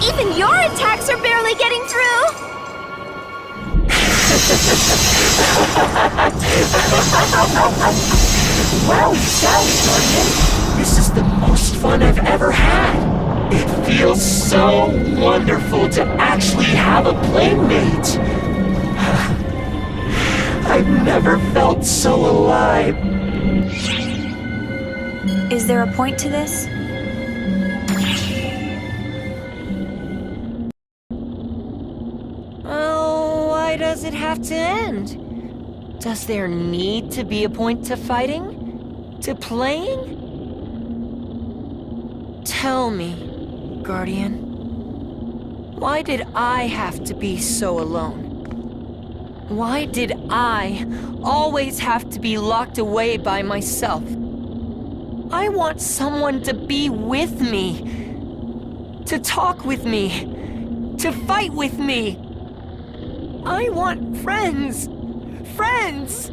Even your attacks are barely getting through! Well done, Guardian. This is the most fun I've ever had. It feels so wonderful to actually have a playmate. I've never felt so alive. Is there a point to this? Oh, why does it have to end? Does there need to be a point to fighting? To playing? Tell me, Guardian. Why did I have to be so alone? Why did I always have to be locked away by myself? I want someone to be with me, to talk with me, to fight with me. I want friends, friends,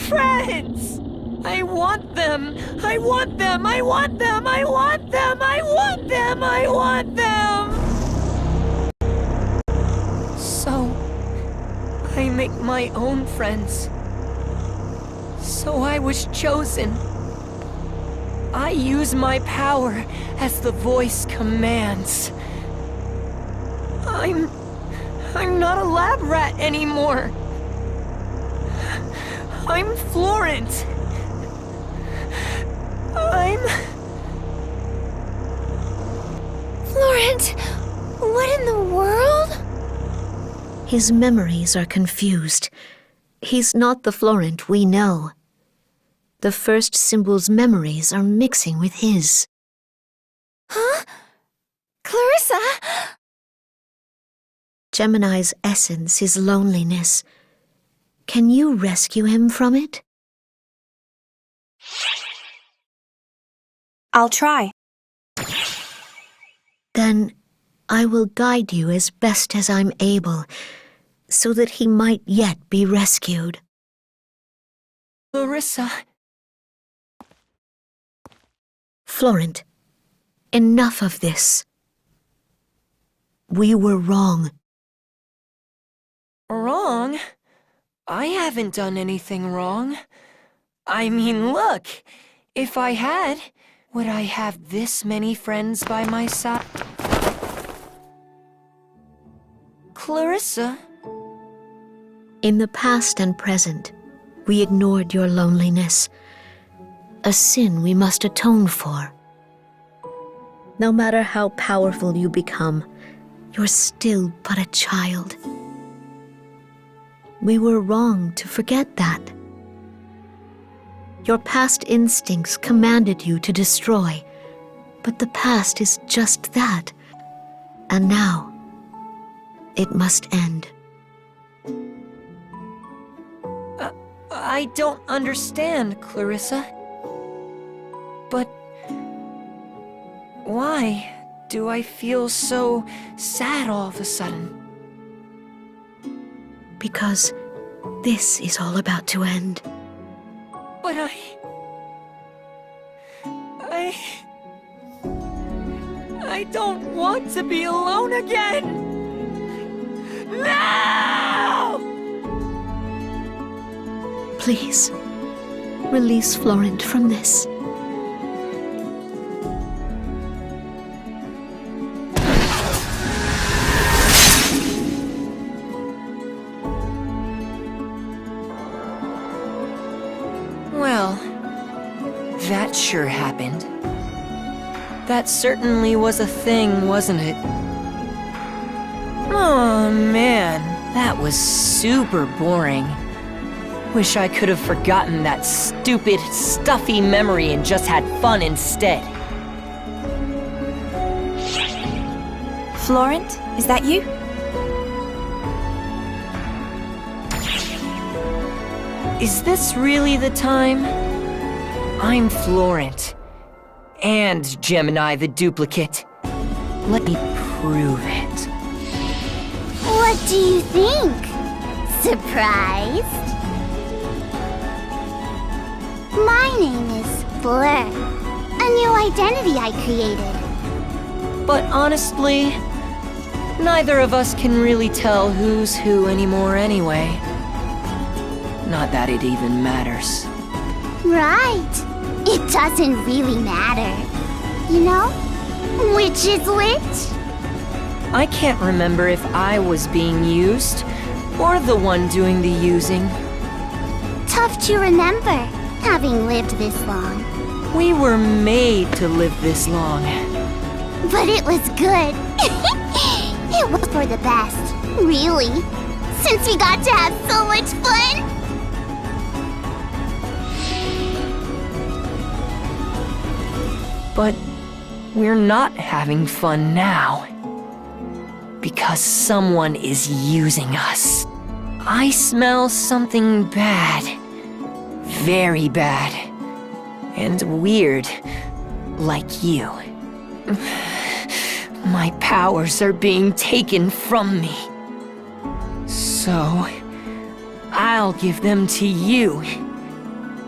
friends. I want them, I want them, I want them, I want them, I want them, I want them. So, make my own friends. So I was chosen. I use my power as the voice commands. I'm not a lab rat anymore. I'm Florent. Florent, what in the world? His memories are confused. He's not the Florent we know. The first symbol's memories are mixing with his. Huh? Clarissa? Gemini's essence is loneliness. Can you rescue him from it? I'll try. Then I will guide you as best as I'm able, so that he might yet be rescued. Clarissa. Florent, enough of this. We were wrong. Wrong? I haven't done anything wrong. I mean, look, if I had, would I have this many friends by my side? Clarissa? In the past and present, we ignored your loneliness, a sin we must atone for. No matter how powerful you become, you're still but a child. We were wrong to forget that. Your past instincts commanded you to destroy, but the past is just that, and now it must end. I don't understand, Clarissa. But why do I feel so sad all of a sudden? Because this is all about to end. But I don't want to be alone again! No! Please, release Florent from this. Well, that sure happened. That certainly was a thing, wasn't it? Oh man, that was super boring. Wish I could have forgotten that stupid, stuffy memory and just had fun instead. Florent, is that you? Is this really the time? I'm Florent. And Gemini the duplicate. Let me prove it. What do you think? Surprised? My name is Blur, a new identity I created. But honestly, neither of us can really tell who's who anymore anyway. Not that it even matters. Right. It doesn't really matter. You know? Which is which? I can't remember if I was being used or the one doing the using. Tough to remember, having lived this long. We were made to live this long. But it was good. It was for the best, really. Since we got to have so much fun. But we're not having fun now. Because someone is using us. I smell something bad. Very bad. And weird. Like you. My powers are being taken from me. So, I'll give them to you.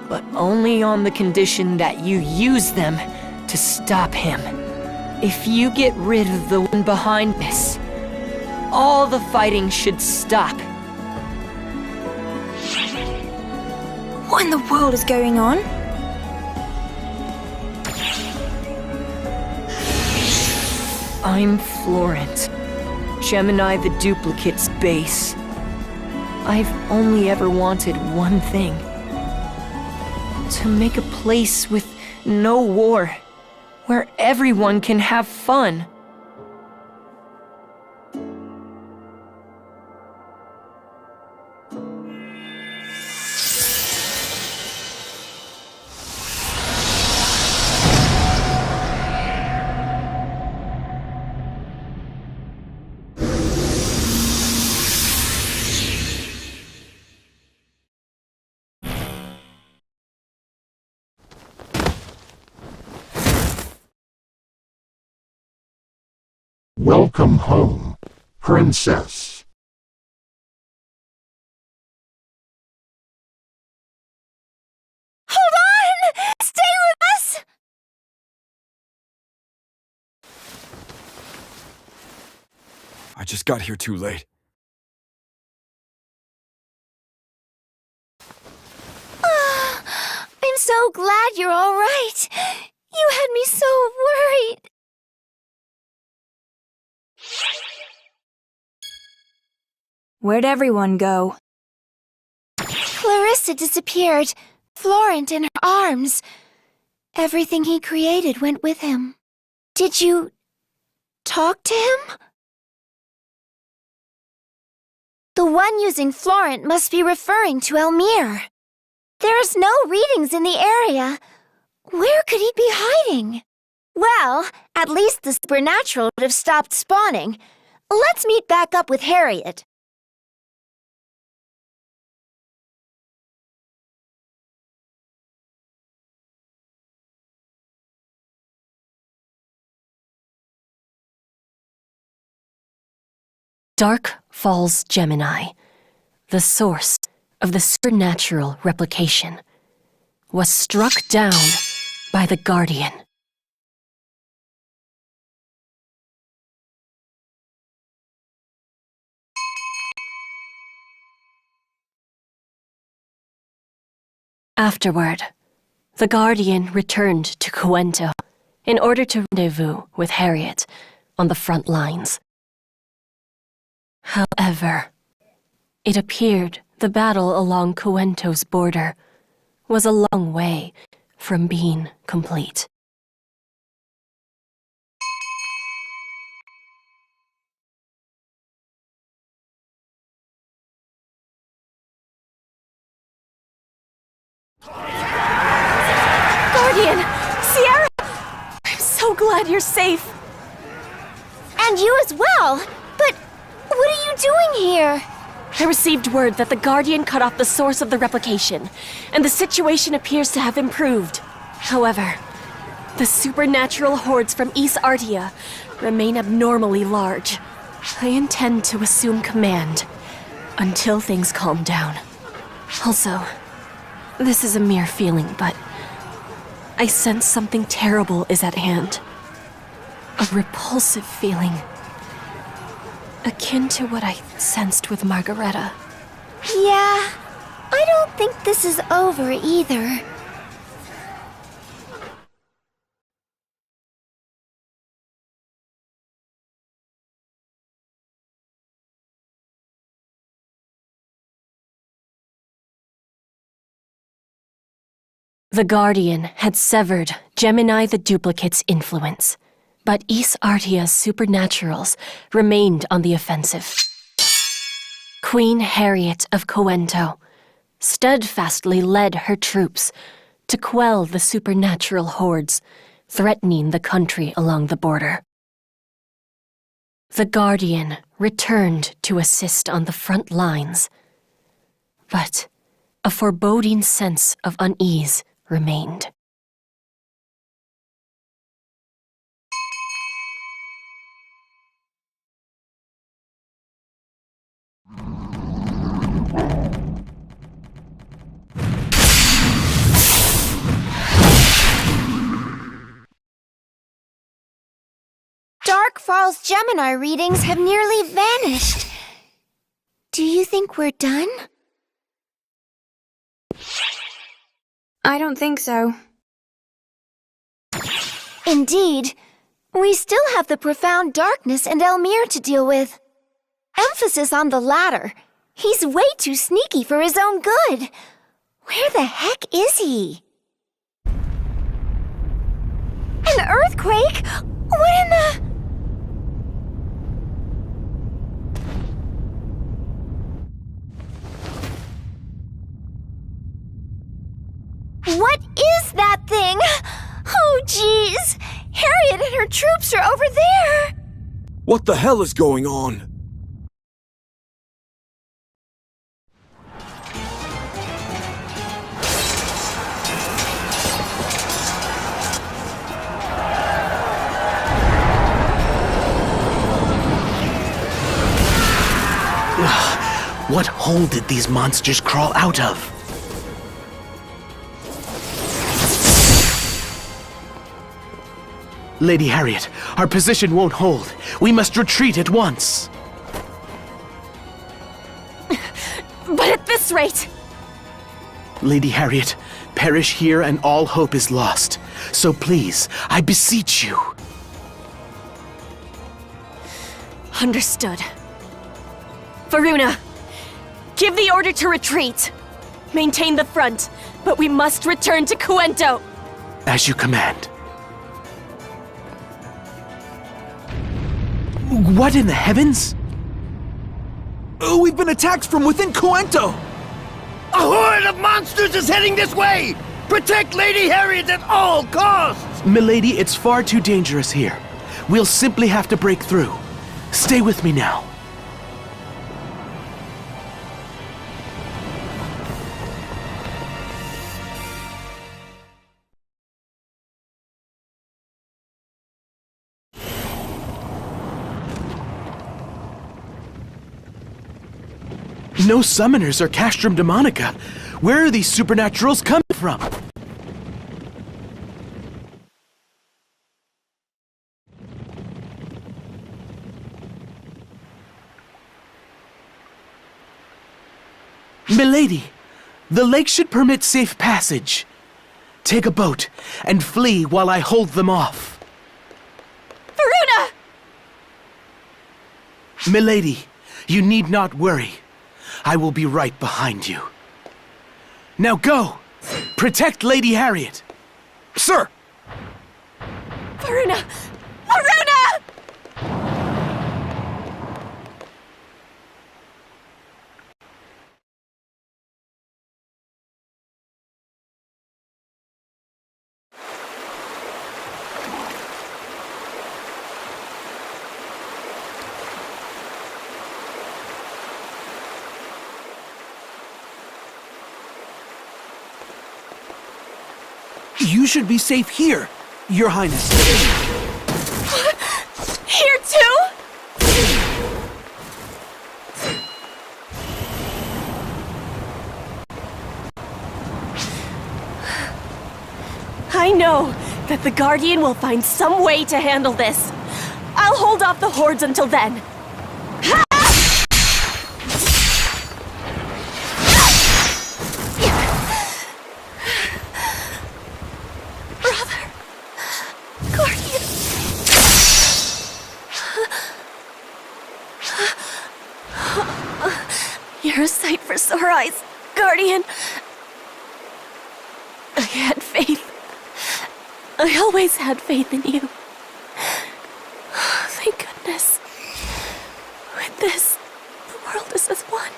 But only on the condition that you use them to stop him. If you get rid of the one behind this, all the fighting should stop. What in the world is going on? I'm Florent, Gemini the Duplicate's base. I've only ever wanted one thing. To make a place with no war, where everyone can have fun. Welcome home, Princess. Hold on! Stay with us! I just got here too late. I'm so glad you're all right. You had me so worried. Where'd everyone go? Clarissa disappeared, Florent in her arms. Everything he created went with him. Did you talk to him? The one using Florent must be referring to Elmire. There's no readings in the area. Where could he be hiding? Well, at least the supernatural would have stopped spawning. Let's meet back up with Harriet. Dark Falls Gemini, the source of the supernatural replication, was struck down by the Guardian. Afterward, the Guardian returned to Cuento in order to rendezvous with Harriet on the front lines. However, it appeared the battle along Cuento's border was a long way from being complete. Guardian! Sierra! I'm so glad you're safe. And you as well. But what are you doing here? I received word that the Guardian cut off the source of the replication, and the situation appears to have improved. However, the supernatural hordes from East Artia remain abnormally large. I intend to assume command until things calm down. Also, this is a mere feeling, but I sense something terrible is at hand. A repulsive feeling. Akin to what I sensed with Margareta. Yeah, I don't think this is over either. The Guardian had severed Gemini the Duplicate's influence, but East Artia's supernaturals remained on the offensive. Queen Harriet of Cuento steadfastly led her troops to quell the supernatural hordes threatening the country along the border. The Guardian returned to assist on the front lines, but a foreboding sense of unease remained. Dark Falls Gemini readings have nearly vanished. Do you think we're done? I don't think so. Indeed. We still have the profound darkness and Elmir to deal with. Emphasis on the latter. He's way too sneaky for his own good. Where the heck is he? An earthquake? What in the... What is that thing? Oh, jeez. Harriet and her troops are over there. What the hell is going on? What hole did these monsters crawl out of? Lady Harriet, our position won't hold. We must retreat at once. But at this rate... Lady Harriet, perish here and all hope is lost. So please, I beseech you. Understood. Varuna, give the order to retreat. Maintain the front, but we must return to Cuento. As you command. What in the heavens? Oh, we've been attacked from within Cuento! A horde of monsters is heading this way! Protect Lady Harriet at all costs! Milady, it's far too dangerous here. We'll simply have to break through. Stay with me now. No summoners or castrum demonica. Where are these supernaturals coming from? Milady, the lake should permit safe passage. Take a boat and flee while I hold them off. Varuna! Milady, you need not worry. I will be right behind you. Now go! Protect Lady Harriet! Sir! Varuna! Varuna! You should be safe here, Your Highness. Here too? I know that the Guardian will find some way to handle this. I'll hold off the hordes until then. You're a sight for sore eyes, Guardian. I had faith. I always had faith in you. Thank goodness. With this, the world is as one.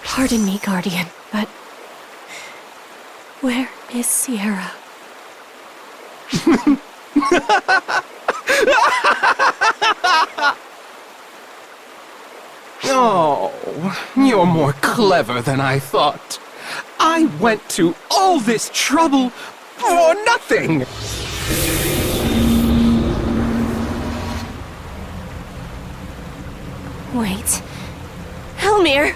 Pardon me, Guardian, but where is Sierra? Oh, you're more clever than I thought. I went to all this trouble for nothing! Wait. Elmir!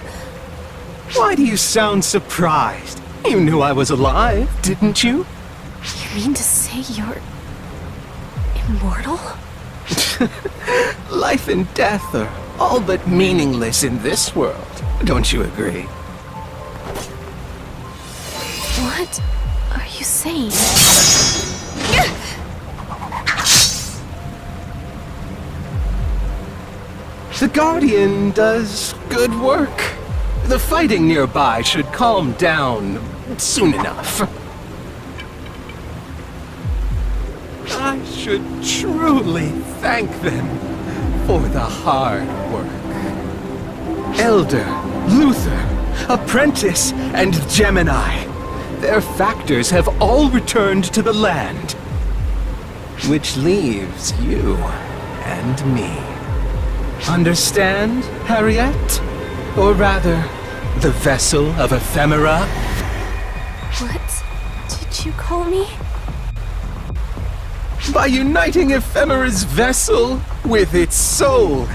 Why do you sound surprised? You knew I was alive, didn't you? You mean to say you're... immortal? Life and death are all but meaningless in this world. Don't you agree? What are you saying? The Guardian does good work. The fighting nearby should calm down soon enough. I should truly thank them for the hard work. Elder, Luther, Apprentice, and Gemini. Their factors have all returned to the land. Which leaves you and me. Understand, Harriet? Or rather, the vessel of ephemera? What did you call me? By uniting ephemera's vessel with its soul,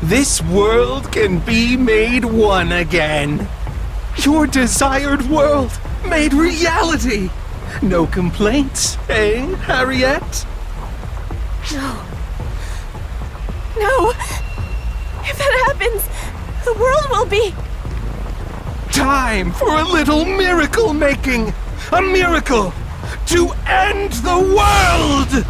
this world can be made one again. Your desired world made reality. No complaints, eh, Harriet? No. No! If that happens, the world will be... Time for a little miracle making! A miracle to end the world!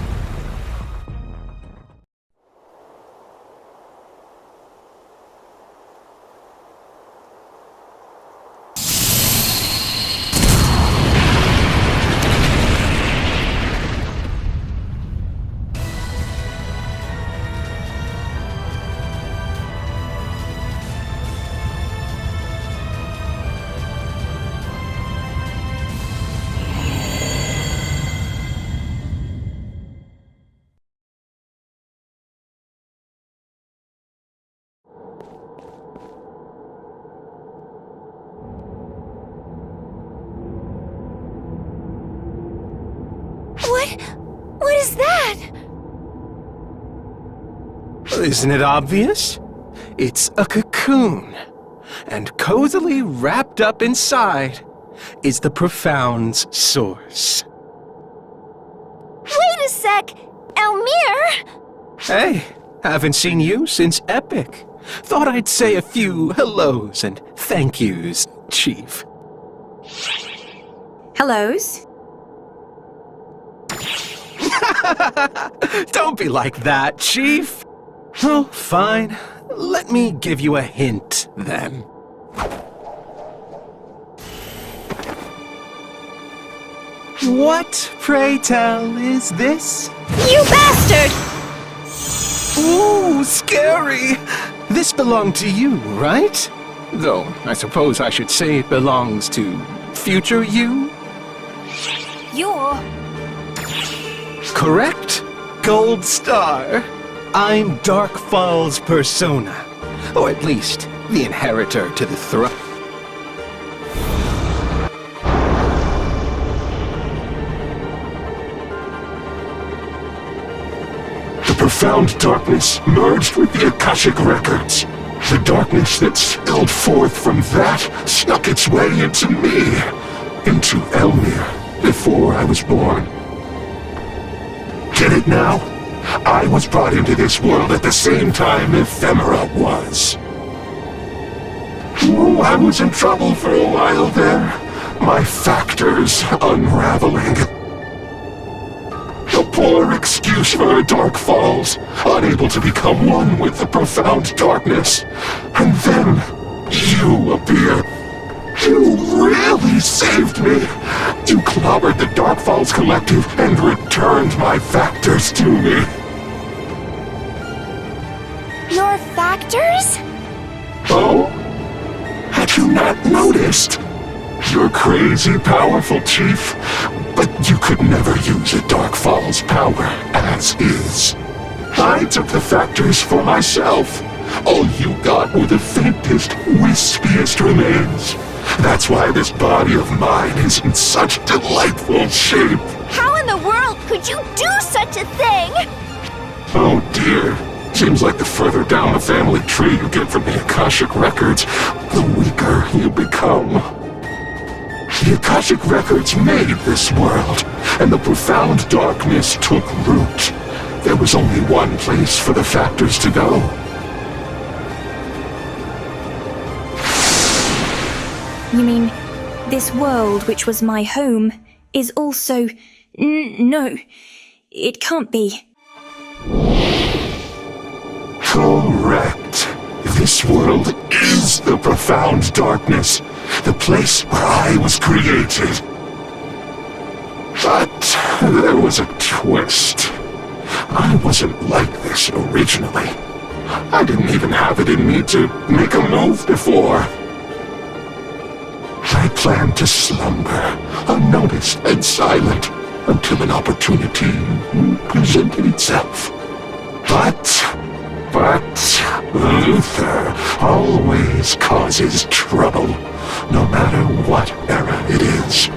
What is that? Isn't it obvious? It's a cocoon. And cozily wrapped up inside is the Profound's source. Wait a sec! Elmir! Hey, haven't seen you since Epic. Thought I'd say a few hellos and thank yous, Chief. Hellos? Don't be like that, Chief. Oh, fine. Let me give you a hint, then. What, pray tell, is this? You bastard! Ooh, scary! This belonged to you, right? Though, I suppose I should say it belongs to future you? You're... Correct? Gold star. I'm Darkfall's persona. Or at least, the inheritor to the throne. The profound darkness merged with the Akashic records. The darkness that spilled forth from that snuck its way into me. Into Elmir, before I was born. Get it now? I was brought into this world at the same time Ephemera was. Ooh, I was in trouble for a while there. My factors unraveling. A poor excuse for a Dark Falls, unable to become one with the profound darkness. And then, you appear. You really saved me! You clobbered the Dark Falls Collective and returned my factors to me. Your factors? Oh? Had you not noticed? You're crazy powerful, Chief, but you could never use a Dark Falls power as is. I took the factors for myself. All you got were the faintest, wispiest remains. That's why this body of mine is in such delightful shape. How in the world could you do such a thing? Oh dear. Seems like the further down the family tree you get from the Akashic records, the weaker you become. The Akashic records made this world, and the profound darkness took root. There was only one place for the factors to go. You mean, this world, which was my home, is also... No, it can't be. Correct. This world is the profound darkness, the place where I was created. But there was a twist. I wasn't like this originally. I didn't even have it in me to make a move before. I planned to slumber, unnoticed and silent, until an opportunity presented itself. But Luther always causes trouble, no matter what era it is.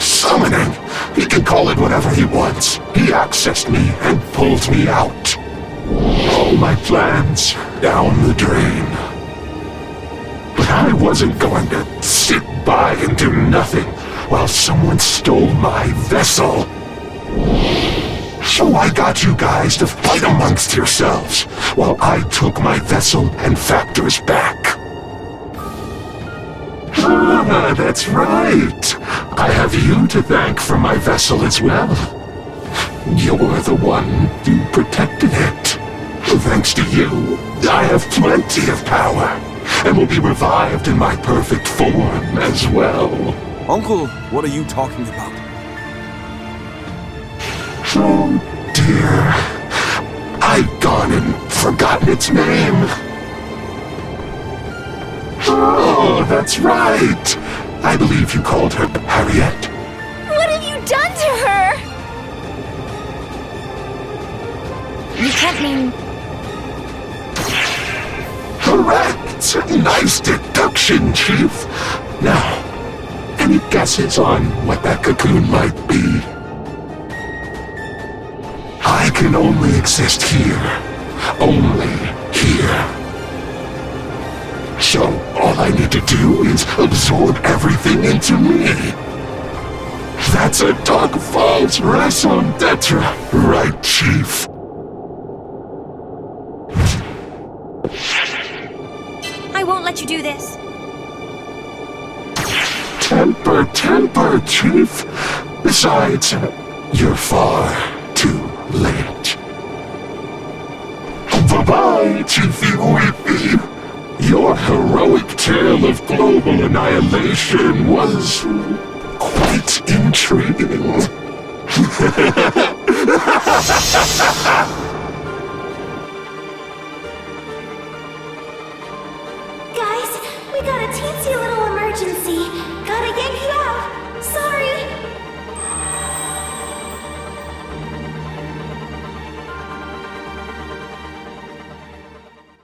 Summoning! He can call it whatever he wants. He accessed me and pulled me out. All my plans down the drain. But I wasn't going to sit by and do nothing while someone stole my vessel. So I got you guys to fight amongst yourselves while I took my vessel and factors back. Ah, that's right. I have you to thank for my vessel as well. You're the one who protected it. Thanks to you, I have plenty of power, and will be revived in my perfect form as well. Uncle, what are you talking about? Oh dear, I've gone and forgotten its name. Oh, that's right. I believe you called her Harriet. What have you done to her? You can't mean... Correct! Nice deduction, Chief. Now, any guesses on what that cocoon might be? I can only exist here. Only here. So, all I need to do is absorb everything into me. That's a Dark Falls raison d'etre, right, Chief? I won't let you do this. Temper, Chief. Besides, you're far too late. Bye-bye, Chiefy Weepy. Your heroic tale of global annihilation was quite intriguing. Guys, we got a teensy little emergency.